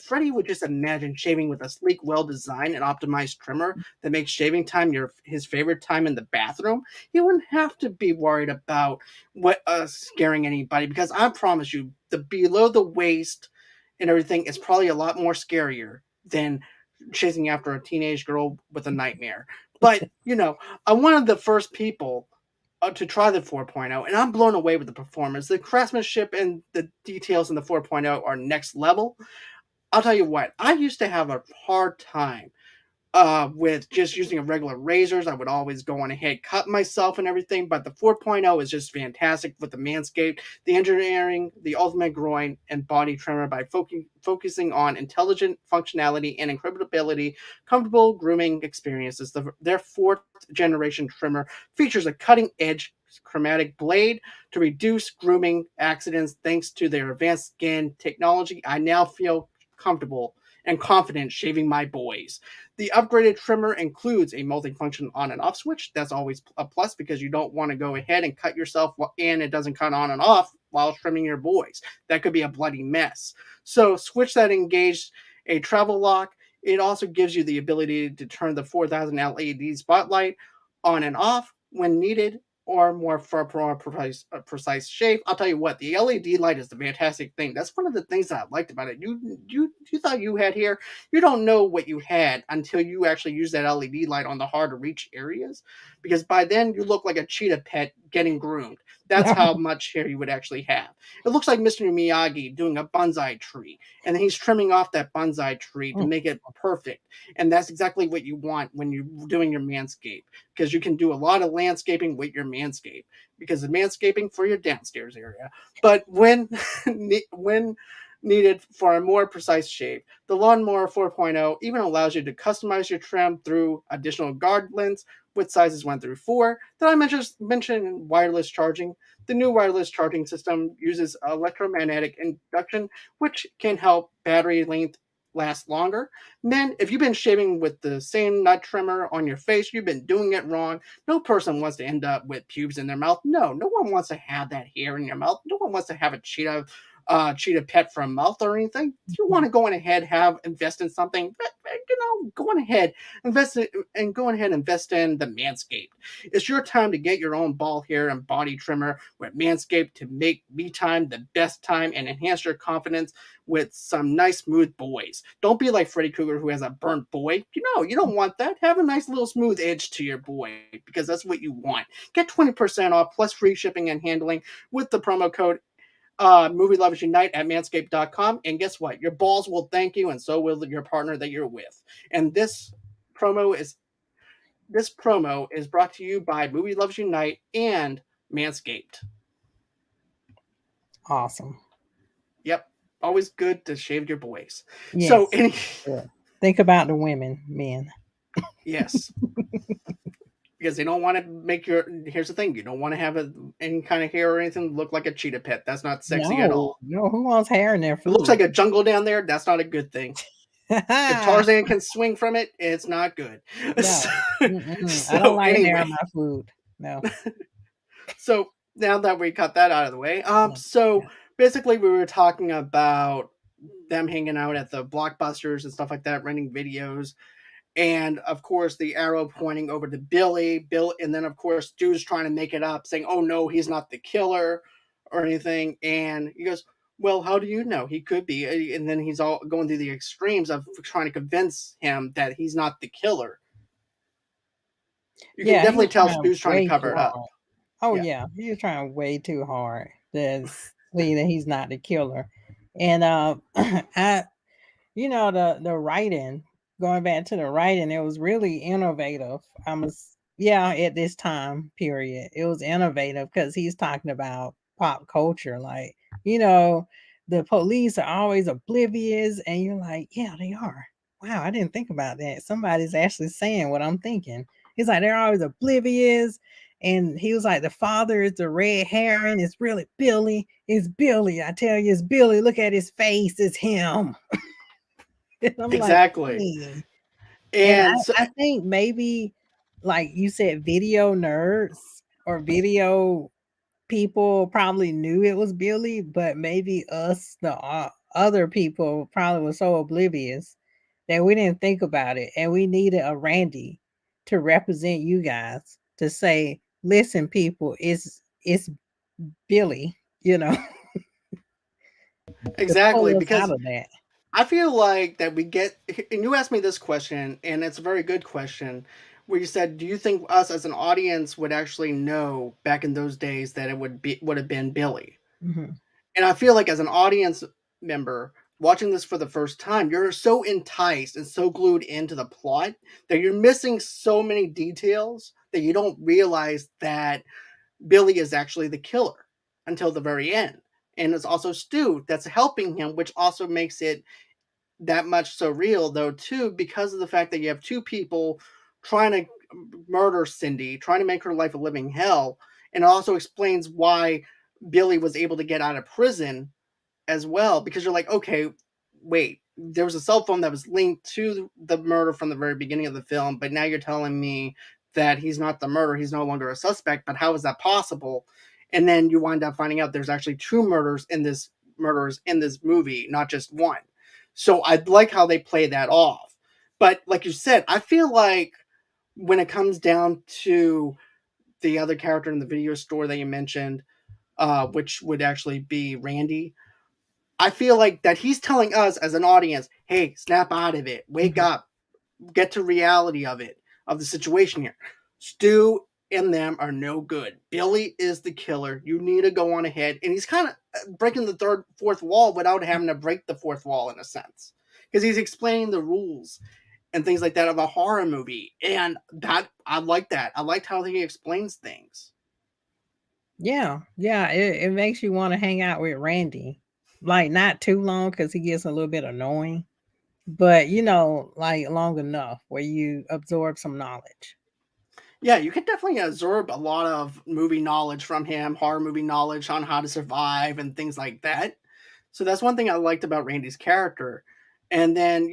Freddie would just imagine shaving with a sleek, well designed and optimized trimmer that makes shaving time his favorite time in the bathroom, he wouldn't have to be worried about what scaring anybody because I promise you the below the waist and everything is probably a lot more scarier than chasing after a teenage girl with a nightmare. But, I'm one of the first people to try the 4.0, and I'm blown away with the performance. The craftsmanship and the details in the 4.0 are next level. I'll tell you what, I used to have a hard time with just using a regular razors. I would always go on ahead, cut myself and everything. But the 4.0 is just fantastic with the Manscaped, the engineering, the ultimate groin and body trimmer by focusing on intelligent functionality and incredibility, comfortable grooming experiences. Their fourth generation trimmer features a cutting edge chromatic blade to reduce grooming accidents thanks to their advanced skin technology. I now feel comfortable and confident shaving my boys. The upgraded trimmer includes a multifunction on and off switch. That's always a plus because you don't want to go ahead and cut yourself and it doesn't cut on and off while trimming your boys. That could be a bloody mess. So switch that engaged a travel lock. It also gives you the ability to turn the 4000 LED spotlight on and off when needed or more for a more precise shape. I'll tell you what, the LED light is the fantastic thing. That's one of the things that I liked about it. You thought you had here, you don't know what you had until you actually use that LED light on the hard to reach areas, because by then you look like a cheetah pet getting groomed. That's how much hair you would actually have. It looks like Mr. Miyagi doing a bonsai tree, and then he's trimming off that bonsai tree to Mm. make it perfect. And that's exactly what you want when you're doing your manscape, because you can do a lot of landscaping with your manscape, because the manscaping for your downstairs area. But when when needed for a more precise shape, the Lawnmower 4.0 even allows you to customize your trim through additional guard lengths with sizes 1 through 4. Did I mention wireless charging? The new wireless charging system uses electromagnetic induction, which can help battery length last longer. Men, if you've been shaving with the same nut trimmer on your face, you've been doing it wrong. No person wants to end up with pubes in their mouth. No one wants to have that hair in your mouth. No one wants to have a cheetah pet for a mouth or anything. If you want to go on ahead, invest in something, go on ahead, invest in the Manscaped. It's your time to get your own ball hair and body trimmer with Manscaped to make me time the best time and enhance your confidence with some nice smooth boys. Don't be like Freddy Krueger who has a burnt boy. You don't want that. Have a nice little smooth edge to your boy because that's what you want. Get 20% off plus free shipping and handling with the promo code Movie Lovers Unite at manscaped.com. And guess what? Your balls will thank you, and so will your partner that you're with. And promo is this promo is brought to you by Movie Lovers Unite and Manscaped. Awesome. Yep. Always good to shave your boys. So Yes. any Good. Think about the women, men. yes. Because they don't want to make your here's the thing, you don't want to have any kind of hair or anything look like a cheetah pet. That's not sexy at No, all. no, who wants hair in their It looks food? like a jungle down there. That's not a good thing. If Tarzan can swing from it, it's not good. No. so, Mm-mm. I don't so like hair anyway, on my food. No. so now that we cut that out of the way, Yeah. so Yeah. basically we were talking about them hanging out at the blockbusters and stuff like that, renting videos, and of course the arrow pointing over to Bill, and then of course Stu's trying to make it up, saying, "Oh no, he's not the killer," or anything, and he goes, "Well, how do you know? He could be." And then he's all going through the extremes of trying to convince him that he's not the killer. You can Yeah, he definitely was tell trying Stu's trying to way cover too it up. hard. Oh Yeah, yeah, he was trying way too hard to see that he's not the killer. And I the writing, going back to the writing, it was really innovative. Yeah, at this time period, it was innovative because he's talking about pop culture. Like, you know, the police are always oblivious, and you're like, yeah, they are. Wow, I didn't think about that. Somebody's actually saying what I'm thinking. He's like, they're always oblivious. And he was like, the father is the red herring. It's really Billy. It's Billy. I tell you, it's Billy. Look at his face. It's him. And I'm like, exactly. "Dang." And And so I think maybe, like you said, video nerds or video people probably knew it was Billy, but maybe us, the other people, probably was so oblivious that we didn't think about it, and we needed a Randy to represent you guys to say, "Listen, people, it's Billy," to exactly pull us out because of that. I feel like that we get, and you asked me this question, and it's a very good question, where you said, "Do you think us as an audience would actually know back in those days that it would have been Billy?" Mhm. And I feel like as an audience member watching this for the first time, you're so enticed and so glued into the plot that you're missing so many details that you don't realize that Billy is actually the killer until the very end. And it's also Stu that's helping him, which also makes it that much so real, though, too, because of the fact that you have two people trying to murder Cindy, trying to make her life a living hell. And it also explains why Billy was able to get out of prison as well, because you're like, okay, wait, there was a cell phone that was linked to the murder from the very beginning of the film, but now you're telling me that he's not the murderer, he's no longer a suspect, but how is that possible? And then you wind up finding out there's actually two murderers in this movie, not just one. So I like how they play that off. But like you said, I feel like when it comes down to the other character in the video store that you mentioned, which would actually be Randy, I feel like that he's telling us as an audience, hey, snap out of it, wake Mhm. up, get to reality of it, of the situation here. Stu and them are no good. Billy is the killer. You need to go on ahead. And he's kind of breaking the fourth wall without having to break the fourth wall in a sense. Because he's explaining the rules and things like that of a horror movie. And that, I like that. I liked how he explains things. Yeah, yeah, it makes you wanna hang out with Randy. Like, not too long because he gets a little bit annoying, but, like, long enough where you absorb some knowledge. Yeah, you can definitely absorb a lot of movie knowledge from him, horror movie knowledge on how to survive and things like that. So that's one thing I liked about Randy's character. And then,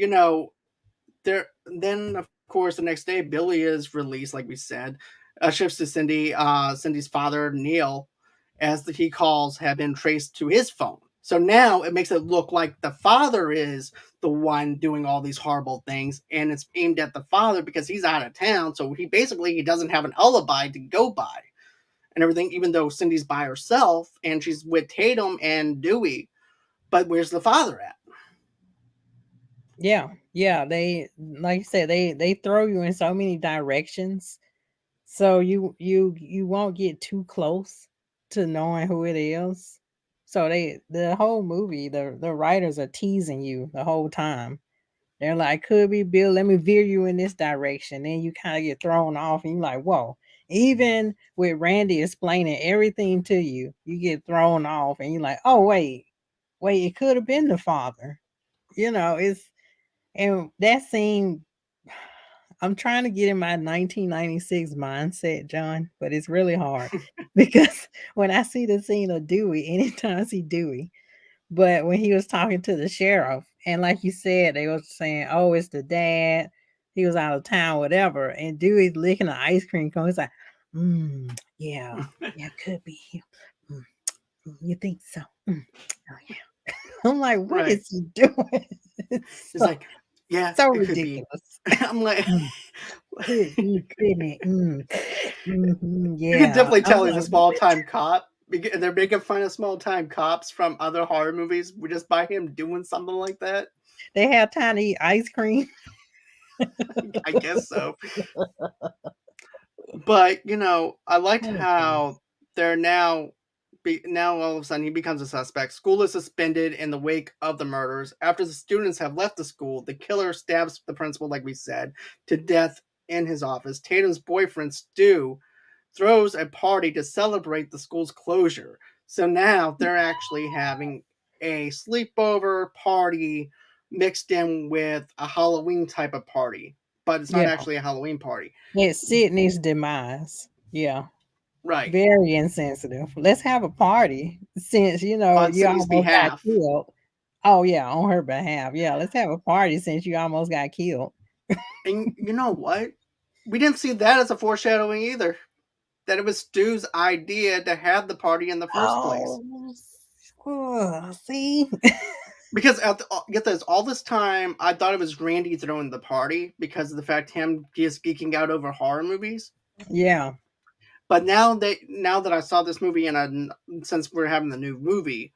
then of course the next day Billy is released, like we said. Shifts to Cindy. Cindy's father, Neil, as he calls, have been traced to his phone. So now it makes it look like the father is the one doing all these horrible things, and it's aimed at the father because he's out of town. So he doesn't have an alibi to go by and everything. Even though Cindy's by herself and she's with Tatum and Dewey, but where's the father at? Yeah, yeah, they like you said, they throw you in so many directions, so you won't get too close to knowing who it is. So the whole movie, the writers are teasing you the whole time. They're like, could be Bill, let me veer you in this direction. Then you kind of get thrown off and you're like, whoa. Even with Randy explaining everything to you, you get thrown off and you're like, oh wait, it could have been the father. It's and that scene, I'm trying to get in my 1996 mindset, John, but it's really hard because when I see the scene of Dewey, anytime I see Dewey, but when he was talking to the sheriff, and like you said, they was saying, "Oh, it's the dad. He was out of town, whatever." And Dewey's licking the ice cream cone. He's like, yeah, yeah, could be him. Mm, you think so? Oh yeah." I'm like, what Right. is he doing? It's It's so, like, yeah, so it could be. ridiculous. I'm like, Mm, could be, couldn't it? you can Yeah. definitely I'm tell he's a like, small time cop. They're making fun of small time cops from other horror movies just by him doing something like that. they have time to eat ice cream. I guess so. But I liked Oh, how goodness. they're now all of a sudden he becomes a suspect. School is suspended in the wake of the murders. After the students have left the school, the killer stabs the principal, like we said, to death in his office. Tatum's boyfriend Stu throws a party to celebrate the school's closure. So now they're actually having a sleepover party mixed in with a Halloween type of party, but it's not Yeah. actually a Halloween party. It's Sydney's demise. Yeah. Right. Very insensitive. Let's have a party since, On you Sydney's almost got behalf. killed. Oh, yeah, on her behalf. Yeah, let's have a party since you almost got killed. And you know what? We didn't see that as a foreshadowing either. That it was Stu's idea to have the party in the first place. Oh, see? Because get this, all this time I thought it was Randy throwing the party because of the fact him just geeking out over horror movies. Yeah. But now that I saw this movie and since we're having the new movie,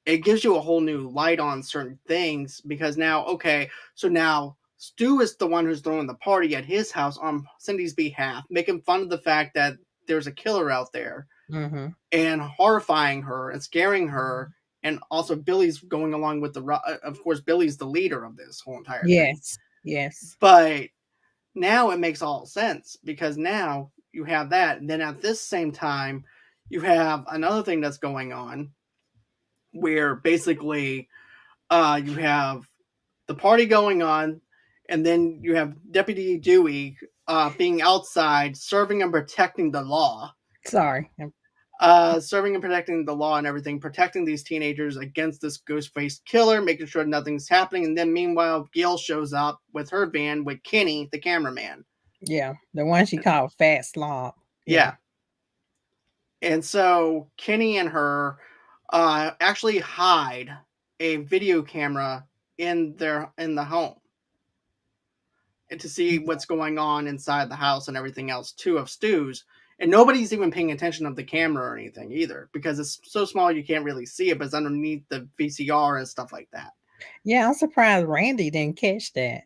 it gives you a whole new light on certain things because now, okay, so now Stu is the one who's throwing the party at his house on Cindy's behalf, making fun of the fact that there's a killer out there Mm-hmm. and horrifying her and scaring her. And also, Billy's going along with of course, Billy's the leader of this whole entire thing. Yes. Yes. But now it makes all sense because now you have that. And then at this same time, you have another thing that's going on where basically you have the party going on, and then you have Deputy Dewey being outside, serving and protecting the law, Sorry. serving and protecting the law and everything, protecting these teenagers against this ghost-faced killer, making sure nothing's happening. And then meanwhile, Gail shows up with her van with Kenny, the cameraman. Yeah. The one she called Fat Slob. Yeah. Yeah, and so Kenny and her actually hide a video camera in the home and to see what's going on inside the house and everything else too of Stu's. And nobody's even paying attention of the camera or anything either because it's so small you can't really see it, but it's underneath the VCR and stuff like that. Yeah, I'm surprised Randy didn't catch that.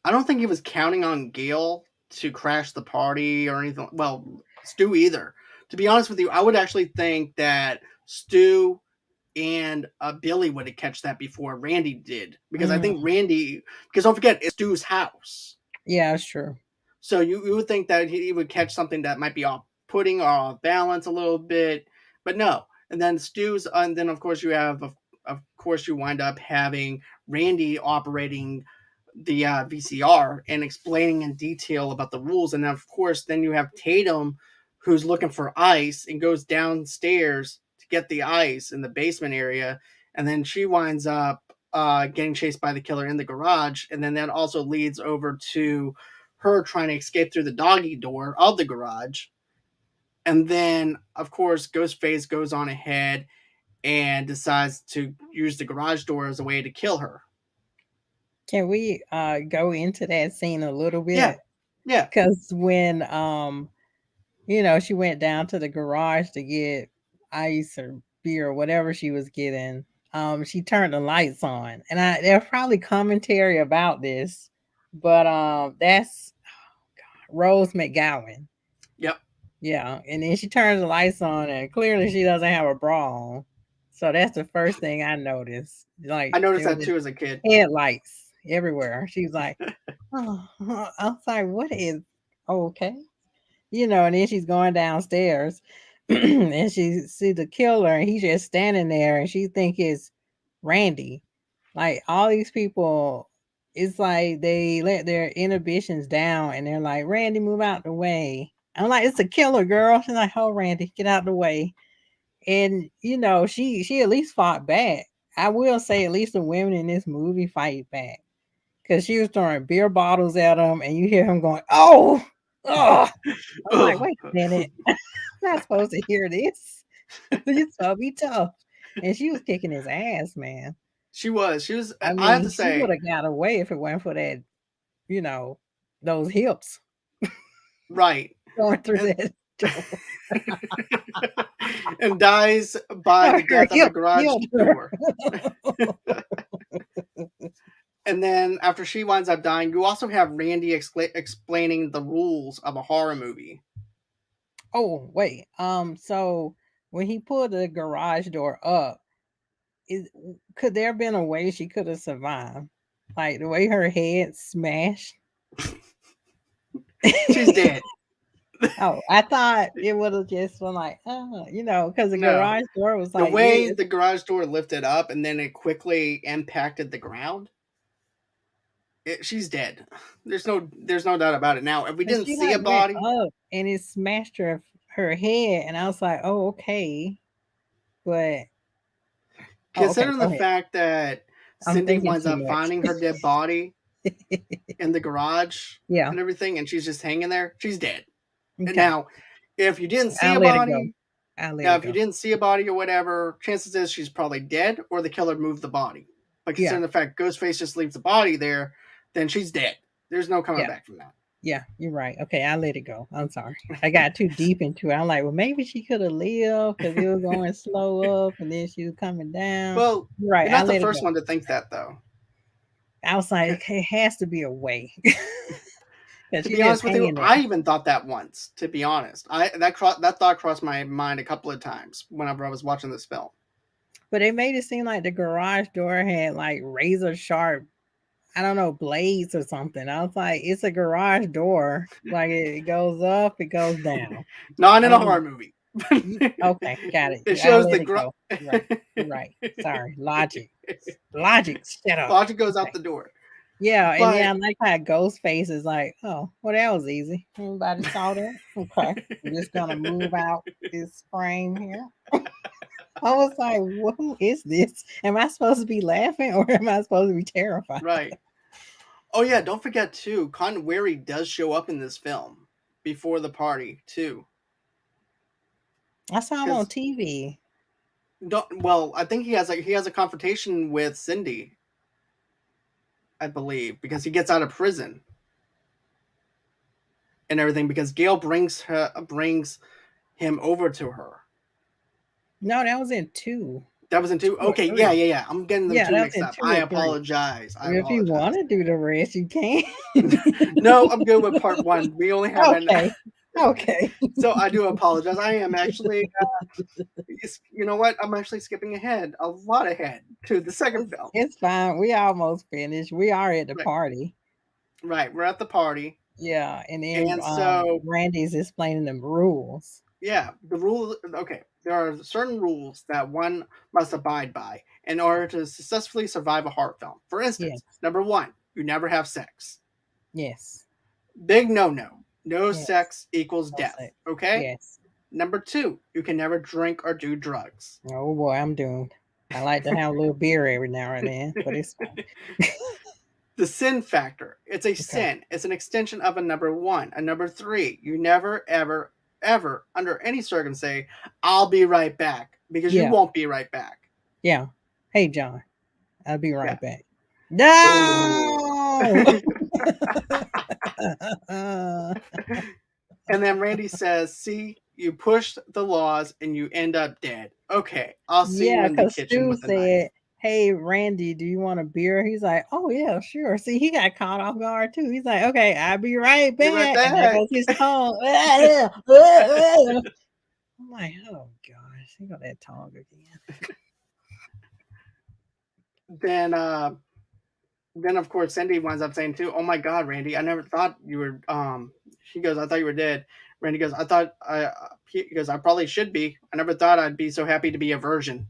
I don't think he was counting on Gail to crash the party or anything. Well, Stu either. To be honest with you, I would actually think that Stu and Billy would have catch that before Randy did because I think Mm. Randy, because don't forget it's Stu's house. Yeah, that's true. So you would think that he would catch something that might be off putting or off balance a little bit, but no. And then and then of course of course you wind up having Randy operating the VCR and explaining in detail about the rules. And of course, then you have Tatum who's looking for ice and goes downstairs to get the ice in the basement area. And then she winds up getting chased by the killer in the garage. And then that also leads over to her trying to escape through the doggy door of the garage. And then, of course, Ghostface goes on ahead and decides to use the garage door as a way to kill her. Can we go into that scene a little Yeah, bit? yeah, Because when she went down to the garage to get ice or beer or whatever she was getting, she turned the lights on. And there's probably commentary about this, but that's Rose McGowan. yep. Yeah. And then she turns the lights on and clearly she doesn't have a bra on. So that's the first thing I noticed. I Like noticed there was that just too as a kid. headlights everywhere. She was like, "Oh," I was like, "What is okay?" And then she's going downstairs, and she see the killer, and he's just standing there, and she think it's Randy. Like all these people, it's like they let their inhibitions down, and they're like, "Randy, move out the way." I'm like, "It's a killer, girl." She's like, "Oh, Randy, get out the way." And she at least fought back. I will say, at least the women in this movie fight back because she was throwing beer bottles at him, and you hear him going, "Oh, oh!" I'm like, Ugh. "Wait a minute, I'm not supposed to hear this." You supposed to be tough, and she was kicking his ass, man. She was. She was. I I have mean, to she would say, have got away if it weren't for that, you know, those hips right. going through And, that door. and dies by No, the her death of the hip garage killed her. door. And then after she winds up dying, you also have Randy explaining the rules of a horror movie. Oh, wait. So when he pulled the garage door up, is could there have been a way she could have survived? Like the way her head smashed? She's dead. Oh, I thought it would have just been like, oh, because the No. garage door was The like, way yeah, the garage door lifted up and then it quickly impacted the ground, she's dead. There's no doubt about it. Now, if we and didn't she see like a went body, up and it smashed her head, and I was like, oh, okay, but oh, okay, considering the go ahead. fact that I'm Cindy thinking winds too up much. finding her dead body in the garage Yeah. and everything, and she's just hanging there, she's dead. And Okay. now, if you didn't see I'll a let it go. body, I'll let now it if you go. didn't see a body or whatever, chances is she's probably dead or the killer moved the body. But Yeah. considering the fact Ghostface just leaves the body there, then she's dead. There's no coming Yeah. back from that. Yeah, you're right. Okay, I'll let it go. I'm sorry. I got too deep into it. I'm like, well, maybe she could have lived because it was going slow up and then she was coming down. Well, You're right. you're I'll not the let it first go. one to think that, though. I was like, okay, it has to be a way because To she's be just honest with you, hanging there. I even thought that once. To be honest, that thought crossed my mind a couple of times whenever I was watching this film. But it made it seem like the garage door had like razor sharp, I don't know, blades or something. I was like, it's a garage door. Like it goes up, it goes down. Not I in a mean, horror movie. okay, got it. It I'll shows let the it go. You're right. You're right. Sorry. Logic. Logic. Shut up. logic goes out Okay. the door. Yeah, and But then I like how Ghostface is like, oh, well, that was easy. Everybody saw that. Okay. I'm just gonna move out this frame here. I was like, what is this? Am I supposed to be laughing or am I supposed to be terrified? right. Oh yeah, don't forget too. Con Weary does show up in this film before the party too. I saw him on Because TV. I think he has a confrontation with Cindy, I believe, because he gets out of prison and everything. Because Gail brings him over to her. No, that was in two. That was in Two two. or Okay, yeah, three. yeah, yeah. I'm getting them Yeah, two that was mixed in up. two I or three. apologize. I If you want apologize. to do the rest, you can. No, I'm good with part one. We only have an. Okay. Okay. So I do apologize. I am actually. You know what? I'm actually skipping ahead, a lot ahead to the second film. It's fine. We almost finished. We are at the Right, party. right. We're at the party, Yeah, and then and so Randy's explaining the rules. yeah, the rule. Okay, there are certain rules that one must abide by in order to successfully survive a horror film. For Yes, instance, number one, you never have sex. yes, Big no no. No yes. sex equals I'll death. say Okay? yes. Number two, you can never drink or do drugs. Oh boy, I'm doomed. I like to have a little beer every now and then, but it's fine. The sin factor. It's a Okay. sin. It's an extension of a number one. A number three, you never, ever, ever, under any circumstance, say, I'll be right back. Because you Yeah, won't be right back. yeah. Hey, John, I'll be Yeah. right back. Oh. No. And then Randy says, see, you pushed the laws and you end up dead. Okay, I'll see you Yeah, in the because kitchen Stu with a knife. said, "Hey, Randy, do you want a beer?" He's like, "Oh yeah, sure." See, he got caught off guard too. He's like, "Okay, I'll be right Be right back," and there back. goes his tongue. I'm like, "Oh gosh, he got that tongue again." then then of course Cindy winds up saying too, "Oh my God, Randy, I never thought you were." She goes, "I thought you were dead." Randy goes, "I thought I." He goes, "I probably should be. I never thought I'd be so happy to be a virgin."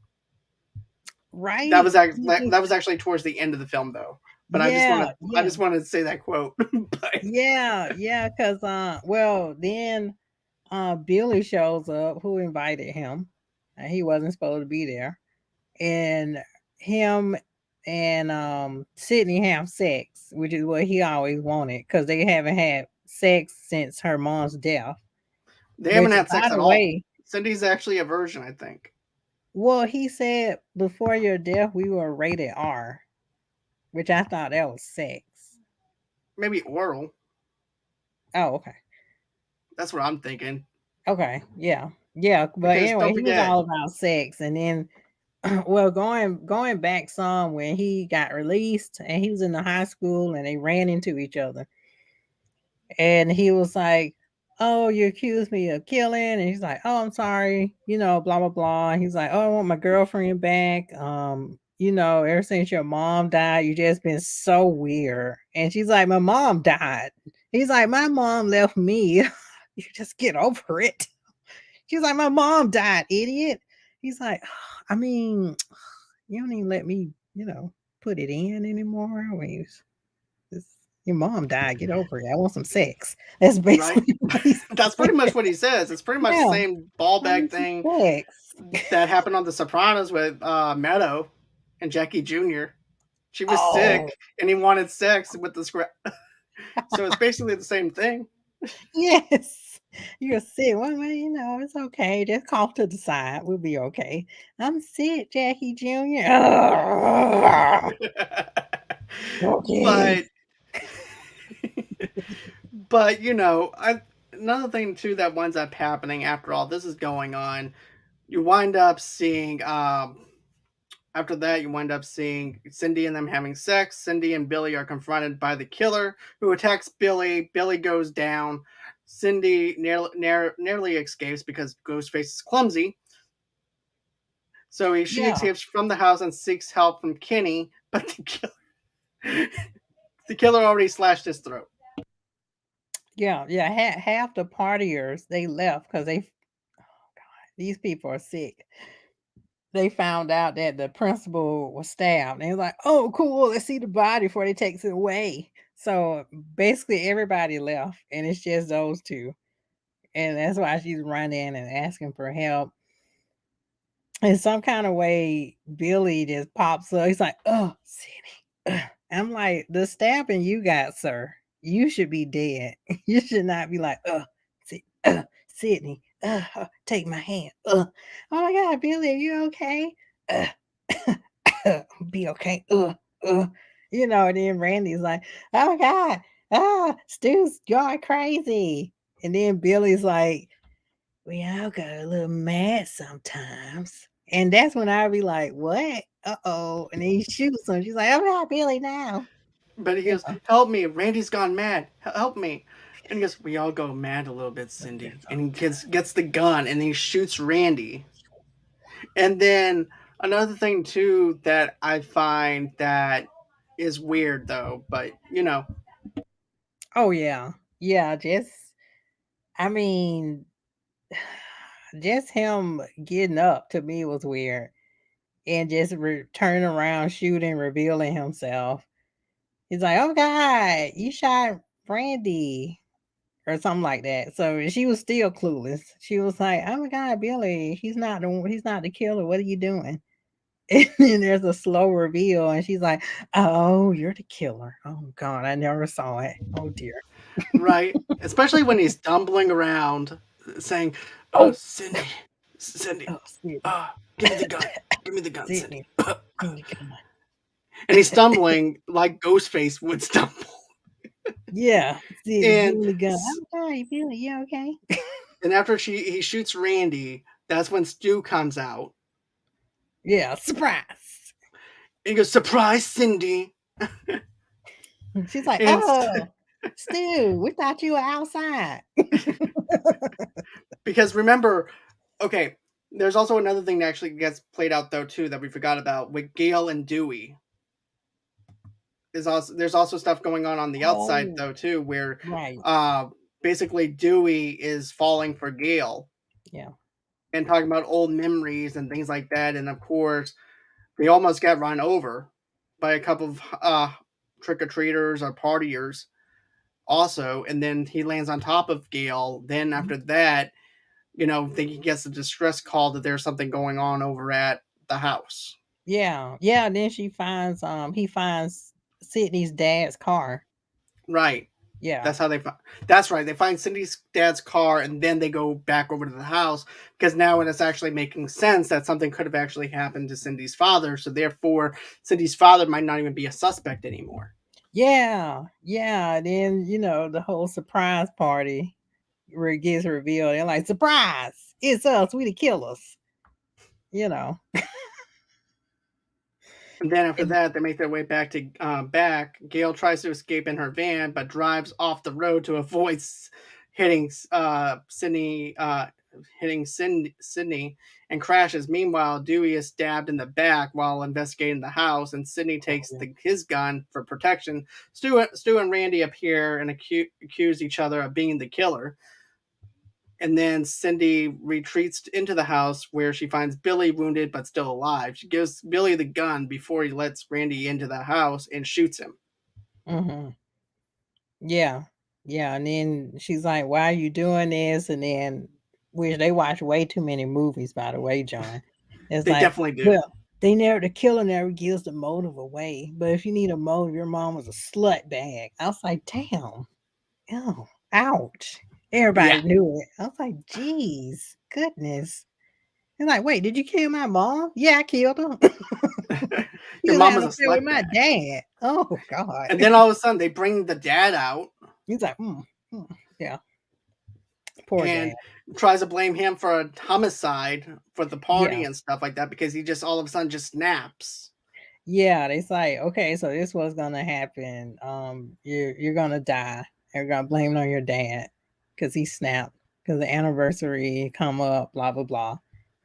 Right. That was actually towards the end of the film though. But Yeah, I yeah. just wanted to say that quote. But Yeah, yeah, because well, then Billy shows up, who invited him. He wasn't supposed to be there. And him and Sydney have sex, which is what he always wanted, because they haven't had sex since her mom's death. they haven't Which, had by sex at the all. way, Cindy's actually a virgin, I think. well, he said before your death we were rated R, which I thought that was sex. Maybe oral. Oh, okay. That's what I'm thinking. Okay, yeah. Yeah, but Because anyway, don't he was forget, all about sex. And then well, going back some, when he got released and he was in the high school and they ran into each other. And he was like, "Oh, you accused me of killing." And he's like, "Oh, I'm sorry," blah blah blah. And he's like, "Oh, I want my girlfriend back. Ever since your mom died, you just been so weird." And she's like, "My mom died." He's like, "My mom left me." You just get over it. She's like, "My mom died, idiot." He's like, "I mean, you don't even let me, put it in anymore. I mean, it's- your mom died. Get over it. I want some sex." That's right? basically what he That's said. pretty much what he says. It's pretty much the Yeah. same ball I bag want some thing sex. that happened on The Sopranos with Meadow and Jackie Jr. She was sick Oh, and he wanted sex with the script. So it's basically the same thing. yes. You're sick. Well, it's okay. Just cough to the side. We'll be okay. I'm sick, Jackie Jr. Okay. but but another thing too that winds up happening after all this is going on, you wind up seeing after that, you wind up seeing Cindy and them having sex. Cindy and Billy are confronted by the killer who attacks Billy. Billy goes down. Cindy nearly escapes because Ghostface is clumsy. So she Yeah. escapes from the house and seeks help from Kenny, but the killer already slashed his throat. Yeah. Yeah. Half the partiers, they left because these people are sick. They found out that the principal was stabbed. And they was like, "Oh, cool. Let's see the body before they takes it away." So basically everybody left and it's just those two. And that's why she's running and asking for help. In some kind of way, Billy just pops up. He's like, "Oh, Sydney." I'm like, "The stabbing you got, sir. You should be dead. You should not be like, Sydney, take my hand. Oh my God, Billy, are you okay? Uh, be okay. And then Randy's like, "Oh my God, Stu's going crazy." And then Billy's like, "We all got a little mad sometimes." And that's when I be like, "What? Uh-oh." And then he shoots him. She's like, "I'm not Billy now." But he You goes, know, "Help me! Randy's gone mad. Help me!" And he goes, "We all go mad a little bit, that's Cindy." And he all gets the gun and he shoots Randy. And then another thing too that I find that is weird though, but Oh yeah. Yeah, I mean, just him getting up to me was weird. And just turning around, shooting, revealing himself. He's like, "Oh God, you shot Brandy," or something like that. So she was still clueless. She was like, "Oh my God, Billy, he's not the killer. What are you doing?" And then there's a slow reveal, and she's like, "Oh, you're the killer. Oh God, I never saw it. Oh dear. right? Especially when he's stumbling around saying, Oh, Cindy, Cindy, oh, Sydney, give me the gun. Give me the gun, Cindy." Sydney, give me the gun." And he's stumbling like Ghostface would stumble. Yeah, Sydney, give And me the gun. I'm sorry, Billy. You okay? after he shoots Randy, that's when Stu comes out. Yeah, surprise. And he goes, "Surprise, Cindy." She's like, And "Oh, Stu, we thought you were outside." because remember, okay, there's also another thing that actually gets played out though too that we forgot about with Gail and Dewey. is also there's also stuff going on the outside Oh, though too, where right. uh, basically Dewey is falling for Gale Yeah. and talking about old memories and things like that, and of course they almost got run over by a couple of trick or treaters or partiers also, and then he lands on top of Gale. Then after that, he gets a distress call that there's something going on over at the house. Yeah. Yeah. Then he finds Sydney's dad's car. Right. Yeah. That's how they find. That's right. They find Cindy's dad's car, and then they go back over to the house because now it's actually making sense that something could have actually happened to Cindy's father. So therefore, Cindy's father might not even be a suspect anymore. Yeah. Yeah. Then, the whole surprise party where it gets revealed. They're like, surprise! It's us. We the killers. You know. And then after And, that, they make their way back to back. Gail tries to escape in her van, but drives off the road to avoid hitting Sydney, Sydney, and crashes. Meanwhile, Dewey is stabbed in the back while investigating the house, and Sydney oh, takes yeah. his gun for protection. Stu and Randy appear and accuse each other of being the killer. And then Cindy retreats into the house where she finds Billy wounded but still alive. She gives Billy the gun before he lets Randy into the house and shoots him. Mm-hmm. Yeah. Yeah. And then she's like, why are you doing this? And then, which they watch way too many movies, by the way, John. It's They like, definitely do. well, the killer never gives the motive away. But if you need a motive, your mom was a slut bag. I was like, damn. Oh, ouch. Yeah. Everybody knew it. I was like, geez, goodness. And like, wait, did you kill my mom? Yeah, I killed her. He Your was mom having was an a affair with slut my bag. dad. Oh God. And then all of a sudden they bring the dad out He's like, yeah, poor dad. and tries to blame him for a homicide for the Yeah. party and stuff like that because he just all of a sudden just snaps. Yeah. It's like, okay, so this was gonna happen. You're gonna die. They're gonna blame it on your dad because he snapped because the anniversary come up, blah blah blah.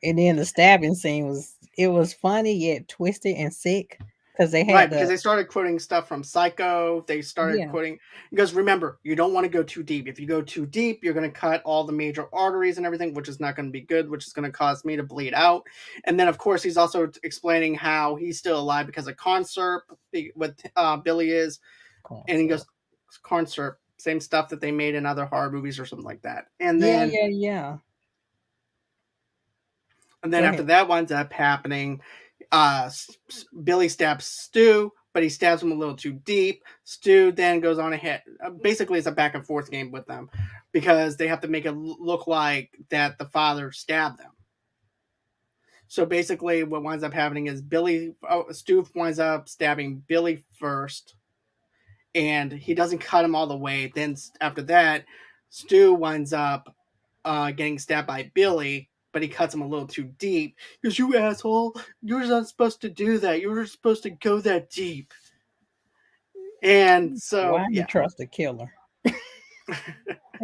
And then the stabbing scene was funny yet twisted and sick because they Right, had because the they started quoting stuff from Psycho. They started yeah. quoting because remember, you don't want to go too deep. If you go too deep, you're going to cut all the major arteries and everything, which is not going to be good, which is going to cause me to bleed out. And then, of course, he's also explaining how he's still alive because of corn syrup, what Billy is, and he Concert. goes, corn syrup, same stuff that they made in other horror movies or something like that. And Yeah, then yeah, yeah. And then Go after ahead. that winds up happening, Billy stabs Stu, but he stabs him a little too deep. Stu then goes on ahead. Basically, it's a back and forth game with them because they have to make it look like that the father stabbed them. So basically, what winds up happening is Stu winds up stabbing Billy first, and he doesn't cut him all the way. Then after that, Stu winds up getting stabbed by Billy, but he cuts him a little too deep. He goes, "You asshole! You're not supposed to do that. You were supposed to go that deep." And Why so, you yeah, trust a killer? They're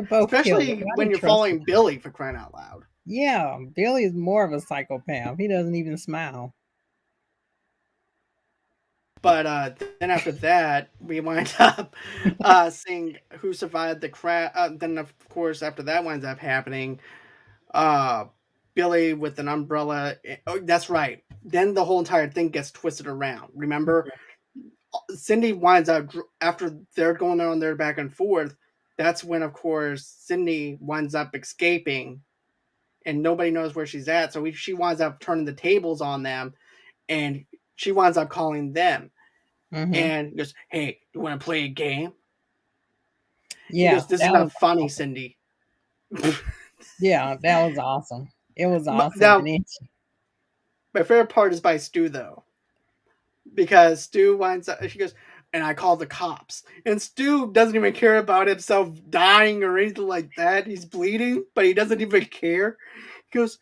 both killers. especially Why when you you're trust them? following Billy for crying out loud. Yeah, Billy's more of a psychopath. He doesn't even smile. But then after that, we wind up seeing who survived the crash. Then, of course, after that winds up happening, uh, Billy with an umbrella. Oh, that's right. Then the whole entire thing gets twisted around. Remember, Cindy winds up after they're going on their back and forth. That's when, of course, Cindy winds up escaping, and nobody knows where she's at. So she winds up turning the tables on them, and she winds up calling them Mm-hmm. and goes, "Hey, you want to play a game?" He Yeah, goes, "This is that was not funny, awesome. Cindy." Yeah, that was awesome. It was awesome. And Now, then my favorite part is by Stu though, because Stu winds up. She goes, and I call the cops. And Stu doesn't even care about himself dying or anything like that. He's bleeding, but he doesn't even care. He goes,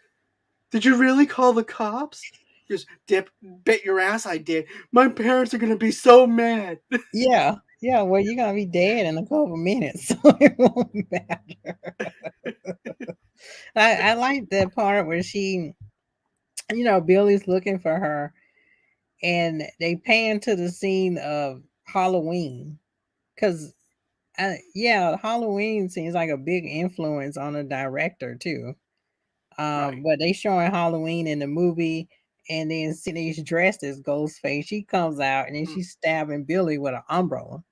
"Did you really call the cops?" He goes, "Dip, bet your ass I did. My parents are gonna be so mad." yeah, yeah. Well, you're gonna be dead in a couple minutes, so it won't matter. I like that part where Billy's looking for her, and they pan to the scene of Halloween, because yeah, Halloween seems like a big influence on the director too. Right. But they showing Halloween in the movie, and then Sydney's dressed as Ghostface. She comes out and then Mm, she's stabbing Billy with an umbrella.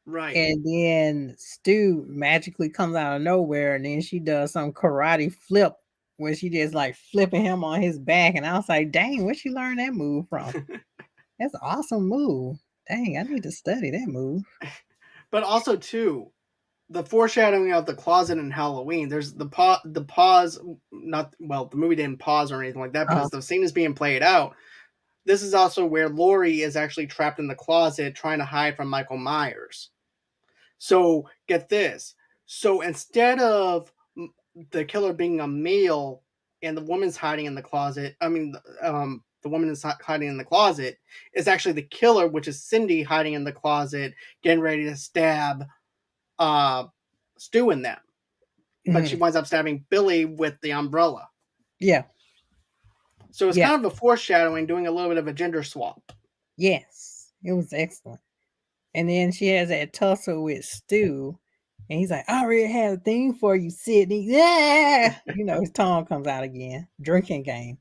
right. And then Stu magically comes out of nowhere, and then she does some karate flip where she just like flipping him on his back. And I was like, dang, where'd she learn that move from? That's an awesome move. Dang, I need to study that move. But also too, the foreshadowing of the closet in Halloween. There's the pause. Not well, the movie didn't pause or anything like that, but Uh, as the scene is being played out, this is also where Laurie is actually trapped in the closet trying to hide from Michael Myers. So get this. So instead of the killer being a male and the woman's hiding in the closet, the woman is hiding in the closet, is actually the killer, which is Cindy hiding in the closet, getting ready to stab uh, Stu in them. But she mhm. winds up stabbing Billy with the umbrella. Yeah, So it's yeah, kind of a foreshadowing, doing a little bit of a gender swap. yes, it was excellent. And then she has that tussle with Stu, and he's like, "I already had a thing for you, Sydney." Yeah, his tongue comes out again. Drinking game,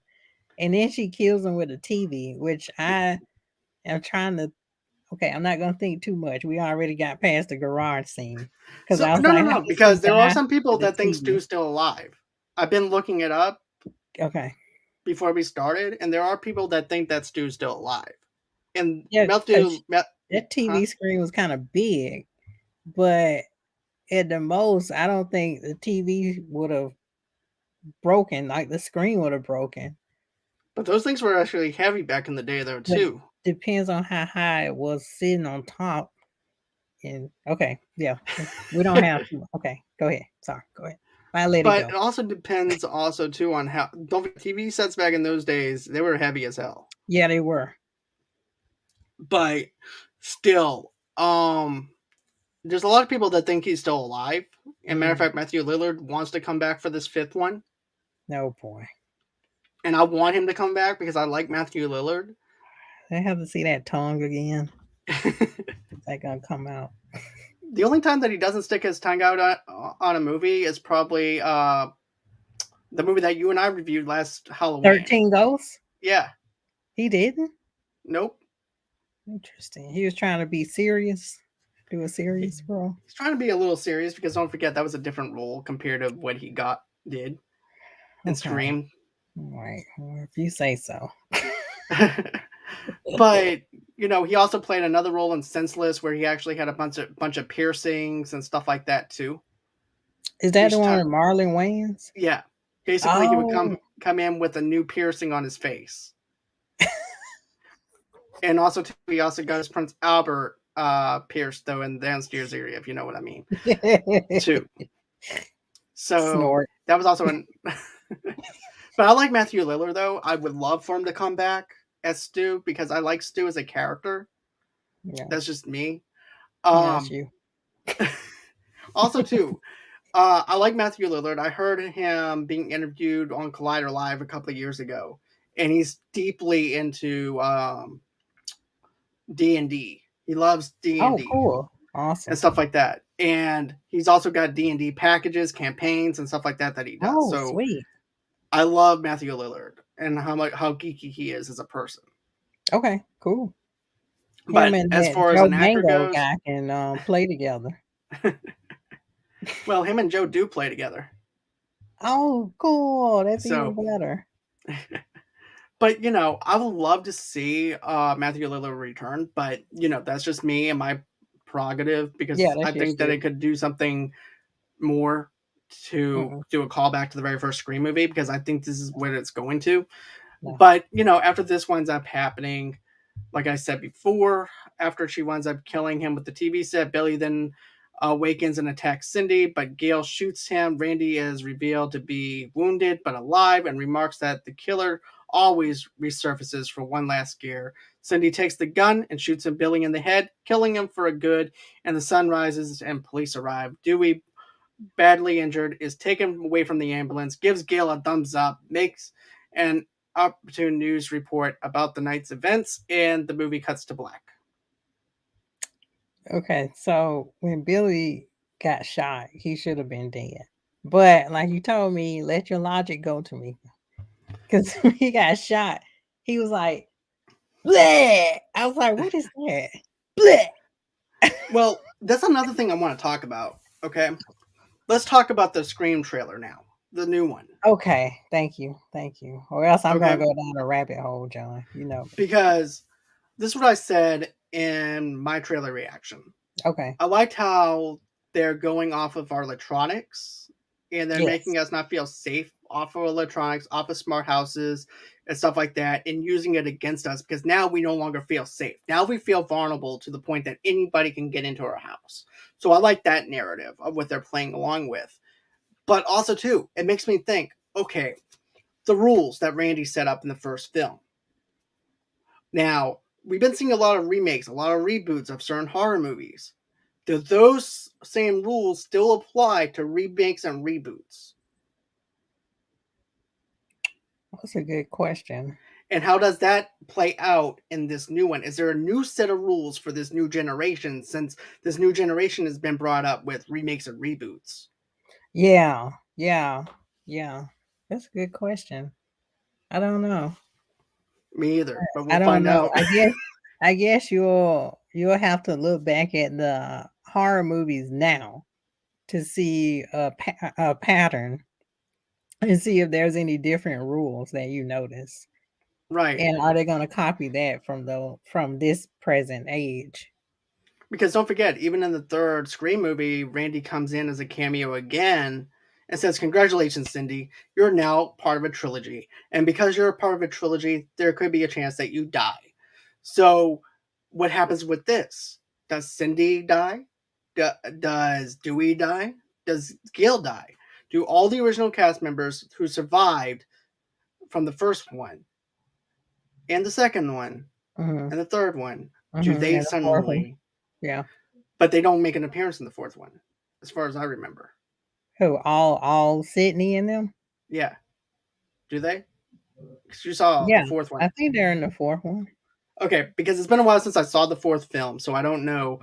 and then she kills him with a TV, which I am trying to. Okay, I'm not gonna think too much. We already got past the garage scene because So I was no, no, like, "How no, does she because there are die some people with a that think TV?" Stu's still alive. I've been looking it up Okay, before we started, and there are people that think that Stu's still alive. And yeah, because Matthew, that huh? TV screen was kind of big, but at the most, I don't think the TV would have broken, like the screen would have broken. But those things were actually heavy back in the day, though, But too. depends on how high it was sitting on top. And okay, yeah, we don't have to. Okay, go ahead. Sorry, go ahead. I let it But go. it also depends, also too, on how. Don't forget, TV sets back in those days, they were heavy as hell. Yeah, they were. But still, there's a lot of people that think he's still alive. And matter of Mm, fact, Matthew Lillard wants to come back for this fifth one, no boy, and I want him to come back because I like Matthew Lillard. I have to see that tongue again. Is that gonna come out? The only time that he doesn't stick his tongue out on a movie is probably the movie that you and I reviewed last Halloween. 13 Ghosts. Yeah. He didn't. Nope. Interesting. He was trying to be serious. Do a He, serious role. he's trying to be a little serious because don't forget that was a different role compared to what he did in Okay. Scream. All right. Well, if you say so. But he also played another role in Senseless where he actually had a bunch of piercings and stuff like that too. Is that the Each one time, with Marlon Wayans? yeah. Basically, he would Oh, come in with a new piercing on his face, and also he also got his Prince Albert pierced though in the downstairs area, if you know what I mean, too. So snort. that was also an. But I like Matthew Lillard though. I would love for him to come back as Stu because I like Stu as a character. Yeah, That's just me. that's Um, you. Also too, I like Matthew Lillard. I heard him being interviewed on Collider Live a couple of years ago, and he's deeply into D&D. He loves Oh, D&D cool. and Awesome. stuff like that. And he's also got D&D packages, campaigns, and stuff like that he does. Oh, So sweet. I love Matthew Lillard and how geeky he is as a person. Okay, cool. Him But and as that far as Joe an actor Mango goes, guy can play together. well, him and Joe do play together. Oh, cool. That's even So, better. but I would love to see Matthew Lillard return. But that's just me and my prerogative Yeah, because I that's think just that you. it could do something more to Mm-mm, do a callback to the very first Scream movie because I think this is what it's going to. no. But after this winds up happening, like I said before, after she winds up killing him with the TV set, Billy then awakens and attacks Cindy, but Gail shoots him. Randy is revealed to be wounded but alive and remarks that the killer always resurfaces for one last scare. Cindy takes the gun and shoots him Billy in the head, killing him for a good, and the sun rises and police arrive. Dewey, badly injured, is taken away from the ambulance, gives Gail a thumbs up, makes an opportune news report about the night's events, and the movie cuts to black. Okay, so when Billy got shot, he should have been dead. But like you told me, let your logic go to me. Because when he got shot, he was like, bleh. I was like, what is that? Bleh. Well, that's another thing I want to talk about. Okay, let's talk about the Scream trailer now, the new one. Okay, thank you. Thank you. Or else I'm gonna Okay, go down a rabbit hole, John. You know me. because this is what I said in my trailer reaction. Okay. I liked how they're going off of our electronics and they're Yes. making us not feel safe off of electronics, off of smart houses and stuff like that, and using it against us because now we no longer feel safe. Now we feel vulnerable to the point that anybody can get into our house. So I like that narrative of what they're playing along with. But also, too, it makes me think okay, the rules that Randy set up in the first film. Now, we've been seeing a lot of remakes, a lot of reboots of certain horror movies. Do those same rules still apply to remakes and reboots? That's a good question. And how does that play out in this new one? Is there a new set of rules for this new generation since this new generation has been brought up with remakes and reboots? Yeah. Yeah. Yeah. That's a good question. I don't know. Me either, but I we'll don't find know. out. I guess you'll have to look back at the horror movies now to see a pattern and see if there's any different rules that you notice. Right. And are they going to copy that from this present age? Because don't forget, even in the third Scream movie, Randy comes in as a cameo again and says, congratulations, Cindy, you're now part of a trilogy. And because you're a part of a trilogy, there could be a chance that you die. So, what happens with this? Does Cindy die? Does Dewey die? Does Gail die? Do all the original cast members who survived from the first one and the second one Hmm. and the third one, do Hmm. they And the fourth one, suddenly, yeah. but they don't make an appearance in the fourth one, as far as I remember. Who all Sydney in them? Yeah, do they? Because you saw Yeah, the fourth one. I think they're in the fourth one. Okay, because it's been a while since I saw the fourth film, so I don't know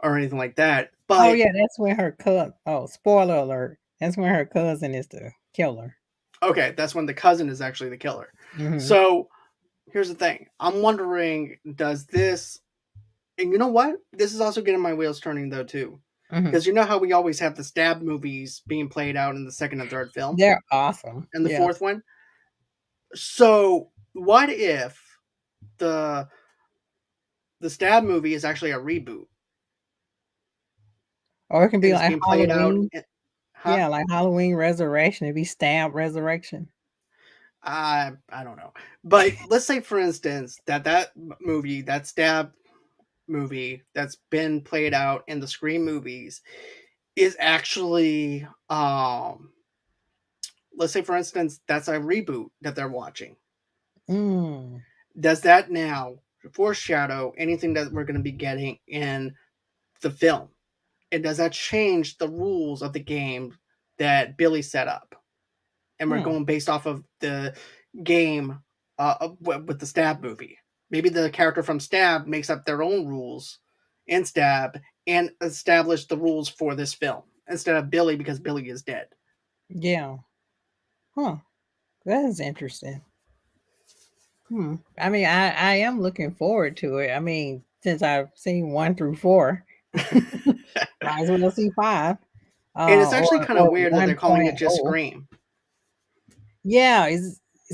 or anything like that. Oh But yeah, that's when her cousin. Oh, spoiler alert! That's when her cousin is the killer. okay, that's when the cousin is actually the killer. Hmm. So here's the thing. I'm wondering, does this and you know what? This is also getting my wheels turning though too. Hmm. Because you know how we always have the stab movies being played out in the second and third film? They're awesome. And the Yeah. fourth one? So what if the the stab movie is actually a reboot Or it can and be it's like being played out Halloween. huh? Yeah, like Halloween Resurrection. It'd be Stab Resurrection. I don't know. But let's say for instance that movie, that stab movie that's been played out in the Scream movies is actually let's say for instance that's a reboot that they're watching. Mm, Does that now foreshadow anything that we're going to be getting in the film? And does that change the rules of the game that Billy set up? And we're hmm. going based off of the game with the Stab movie. Maybe the character from Stab makes up their own rules in Stab and establish the rules for this film instead of Billy because Billy is dead. Yeah. Huh. That is interesting. Hmm. I mean, I am looking forward to it. I mean, since I've seen 1 through 4, might as well see 5. And it's Or actually kind of or weird that they're calling it just 1.0. Scream. Yeah,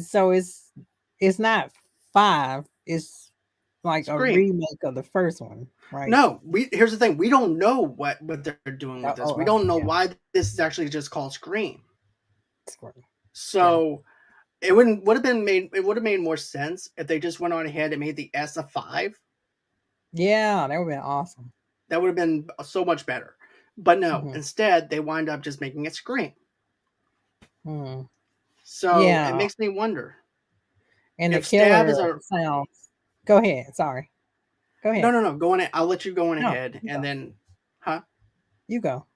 so it's not 5. It's like a Scream. remake of the first one, right? No, we here's the thing. We don't know what they're doing with this. We don't know Yeah. why this is actually just called Scream. Scream. Yeah. So it wouldn't would have been made it would have made more sense if they just went on ahead and made the S a 5. Yeah, that would be awesome. That would have been so much better. But no, Mhm. instead they wind up just making it Scream. Mhm. So it Yeah, makes me wonder and the if Stab killer is a sounds Go ahead, sorry. Go no ahead. no no go on it. I'll let you go on No, ahead you and go. then huh. You go.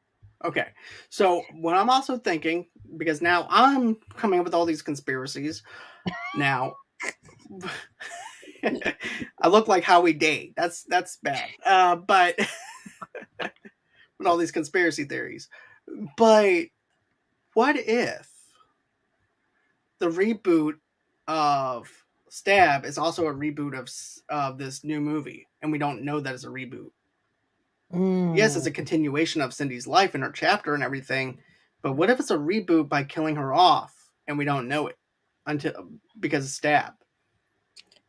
Okay. So what I'm also thinking, because now I'm coming up with all these conspiracies. Now I look like Howie Day. That's bad. But with all these conspiracy theories. But what if the reboot of Stab is also a reboot of this new movie, and we don't know that it's a reboot? Yes, it's a Mm, continuation of Cindy's life and her chapter and everything, but what if it's a reboot by killing her off and we don't know it until because of Stab?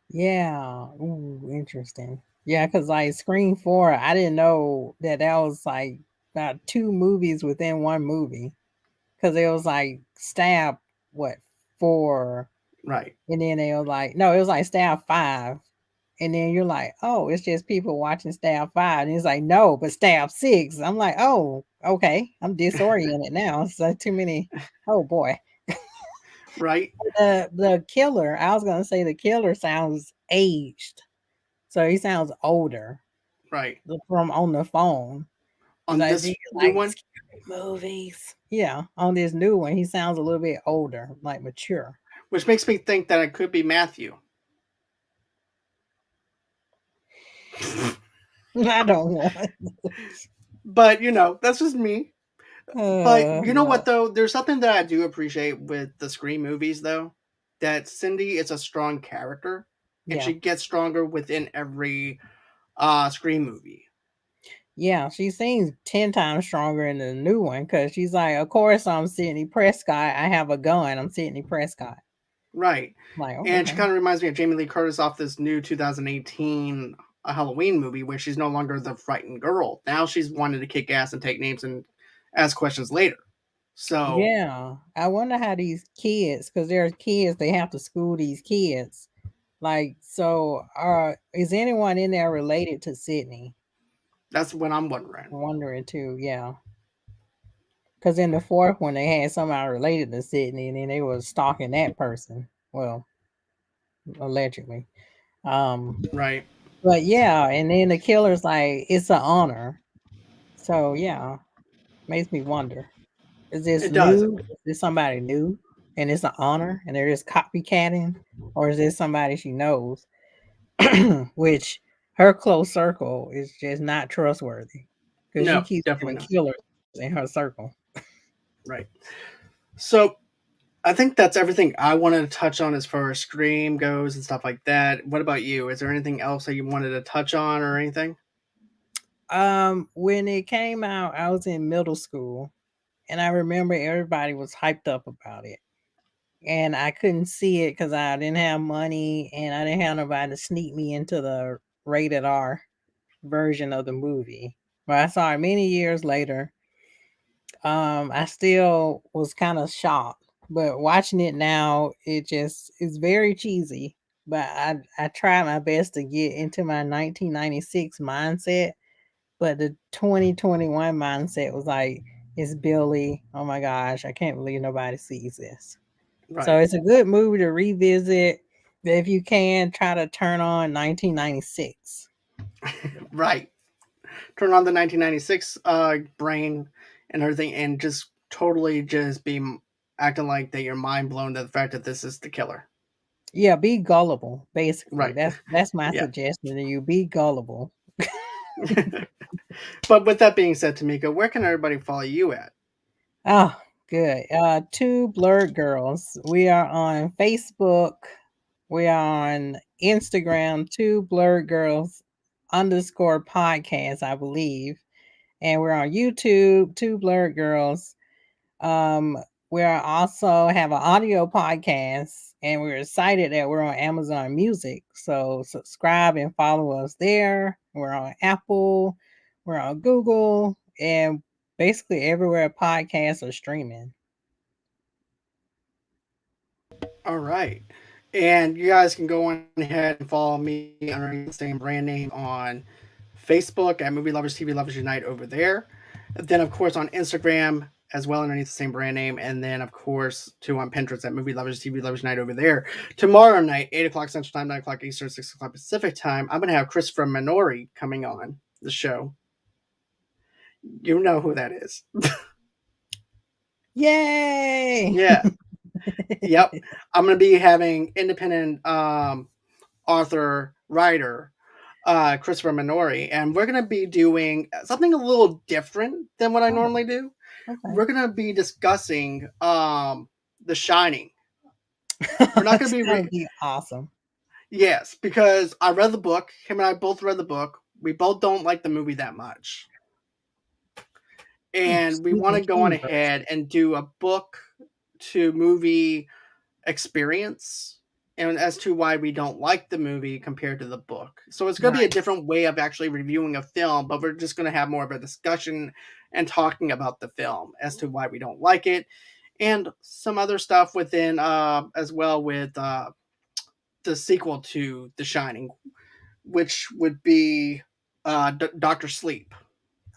yeah. Ooh, interesting. Yeah, because like Scream 4, I didn't know that that was like about two movies within one movie. Because it was like Stab, what, 4? Right, And then they was like, no, it was like Stab 5. And then you're like, oh, it's just people watching Stab 5. And it's like, no, but Stab 6. I'm like, oh, okay. I'm disoriented now. So too many. Oh boy. right, The killer, I was gonna say the killer sounds aged. So he sounds older right. from on the phone. He's On like, do this you new like one, scary movies? Yeah, on this new one, he sounds a little bit older, like mature. which makes me think that it could be Matthew. I don't want. But that's just me. But you know what No. though? There's something that I do appreciate with the Scream movies though. That Cindy is a strong character and Yeah. she gets stronger within every Scream movie. Yeah, she seems 10 times stronger in the new one because she's like, of course, I'm Sydney Prescott. I have a gun. I'm Sydney Prescott. Right. I'm like, oh, And she okay. kind of reminds me of Jamie Lee Curtis off this new 2018 Halloween movie where she's no longer the frightened girl. Now she's wanting to kick ass and take names and ask questions later. So Yeah. I wonder how these kids, because there are kids, they have to school these kids. Like, so is anyone in there related to Sydney? that's what I'm wondering. I'm wondering too, yeah. Because in the fourth one, they had somebody related to Sydney, and then they was stalking that person. Well, allegedly. Um, Right. but yeah, and then the killer's like, it's an honor. So yeah, makes me wonder: is this It does. new? Is this somebody new, and it's an honor, and they're just copycatting, or is this somebody she knows? Which her close circle is just not trustworthy because she No, keeps having definitely not. killers in her circle. Right. So I think that's everything I wanted to touch on as far as Scream goes and stuff like that. What about you? Is there anything else that you wanted to touch on or anything? When it came out, I was in middle school, and I remember everybody was hyped up about it, and I couldn't see it because I didn't have money, and I didn't have nobody to sneak me into the rated R version of the movie. But I saw it many years later. I still was kind of shocked, but watching it now, it just is very cheesy. But I try my best to get into my 1996 mindset, but the 2021 mindset was like, it's Billy. Oh my gosh, I can't believe nobody sees this. So Right. it's a good movie to revisit. If you can, try to turn on 1996. Right. Turn on the 1996 brain and everything and just totally just be acting like that you're mind blown to the fact that this is the killer. Yeah, be gullible. Basically, Right. that's my Yeah. suggestion to you. Be gullible. But with that being said, Tamika, where can everybody follow you at? Oh, good. Two Blerd Girls. We are on Facebook. We are on Instagram. Two Blerd Girls underscore podcast, I believe, and we're on YouTube. Two Blerd Girls. Um, we are also have an audio podcast, and we're excited that we're on Amazon Music. So subscribe and follow us there. We're on Apple, we're on Google, and basically everywhere podcasts are streaming. All right. And you guys can go on ahead and follow me underneath the same brand name on Facebook at Movie Lovers TV Lovers Unite over there. Then, of course, on Instagram as well underneath the same brand name. And then, of course, too on Pinterest at Movie Lovers TV Lovers Unite over there. Tomorrow night, 8 o'clock Central Time, 9 o'clock Eastern, 6 o'clock Pacific Time, I'm going to have Christopher Minori coming on the show. You know who that is. Yay! Yeah. Yep. I'm going to be having independent author, writer, Christopher Minori, and we're going to be doing something a little different than what I Oh, normally do. okay. We're going to be discussing The Shining. We're not going It's to be gonna be awesome. yes, because I read the book. Him and I both read the book. We both don't like the movie that much, and we want Stephen to go on King version. ahead and do a book to movie experience and as to why we don't like the movie compared to the book. So it's going to be a Right. different way of actually reviewing a film, but we're just going to have more of a discussion and talking about the film as to why we don't like it and some other stuff within as well with the sequel to The Shining, which would be Doctor Sleep.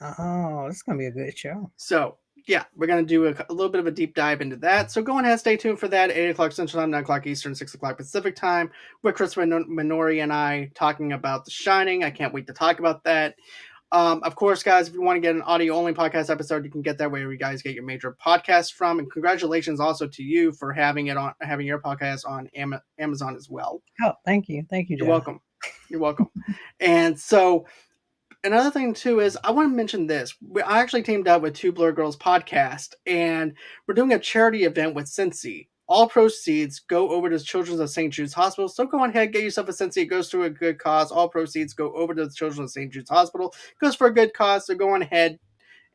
Oh, it's gonna be a good show. So yeah, we're gonna do a little bit of a deep dive into that. So go on ahead, stay tuned for that. 8 o'clock Central Time, 9 o'clock Eastern, 6 o'clock Pacific Time. With Chris Minori and I talking about The Shining. I can't wait to talk about that. Of course, guys, if you want to get an audio only podcast episode, you can get that wherever you guys get your major podcasts from. And congratulations also to you for having your podcast on Amazon as well. Oh, thank you, You're Jeff. welcome. You're welcome. And so another thing too is I want to mention this. I actually teamed up with Two Blur Girls podcast, and we're doing a charity event with Cincy. All proceeds go over to the Children's of St. Jude's Hospital. So go ahead, get yourself a Cincy. It goes to a good cause. All proceeds go over to the Children's of St. Jude's Hospital. It goes for a good cause. So go on ahead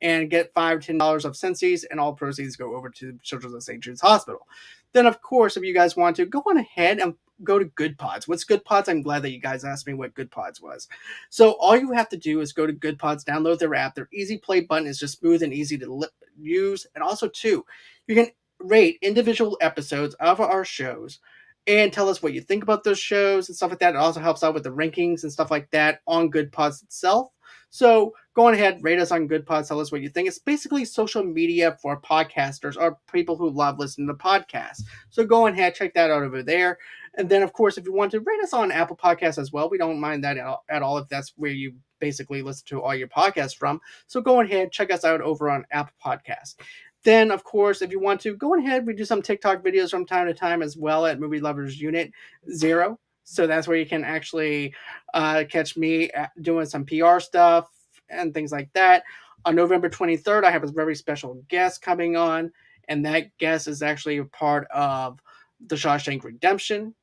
and get $5 to $10 of Cincy's, and all proceeds go over to Children's of St. Jude's Hospital. Then, of course, if you guys want to, go on ahead and go to Good Pods. What's Good Pods? I'm glad that you guys asked me what Good Pods was. So all you have to do is go to Good Pods, download their app. Their easy play button is just smooth and easy to use. And also, too, you can rate individual episodes of our shows and tell us what you think about those shows and stuff like that. It also helps out with the rankings and stuff like that on Good Pods itself. So go on ahead, rate us on Good Pods, tell us what you think. It's basically social media for podcasters or people who love listening to podcasts. So go on ahead, check that out over there. And then, of course, if you want to rate us on Apple Podcasts as well, we don't mind that at all if that's where you basically listen to all your podcasts from. So go ahead, check us out over on Apple Podcasts. Then, of course, if you want to, go ahead. We do some TikTok videos from time to time as well at Movie Lovers Unit 0. So that's where you can actually catch me doing some PR stuff and things like that. On November 23rd, I have a very special guest coming on, and that guest is actually a part of the Shawshank Redemption.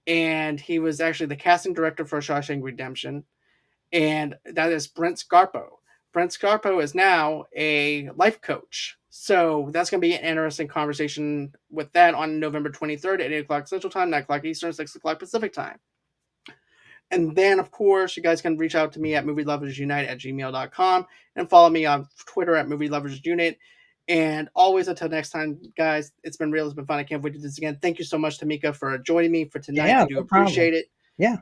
And he was actually the casting director for Shawshank Redemption, and that is Brent Scarpo. Brent Scarpo is now a life coach. So that's going to be an interesting conversation with that on November 23rd at 8 o'clock Central Time, 9 o'clock Eastern, 6 o'clock Pacific Time. And then, of course, you guys can reach out to me at movieloversunite at gmail.com and follow me on Twitter at movieloversunit. And always until next time, guys, it's been real. It's been fun. I can't wait to do this again. Thank you so much, Tamika, for joining me for tonight. I Yeah, do no problem. appreciate it. Yeah.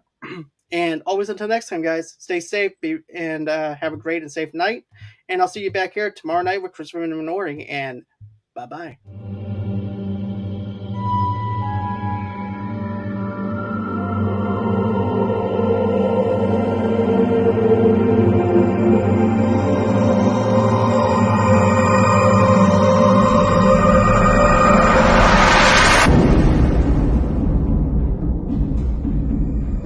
And always until next time, guys, stay safe and have a great and safe night. And I'll see you back here tomorrow night with Christopher Minori. And bye bye.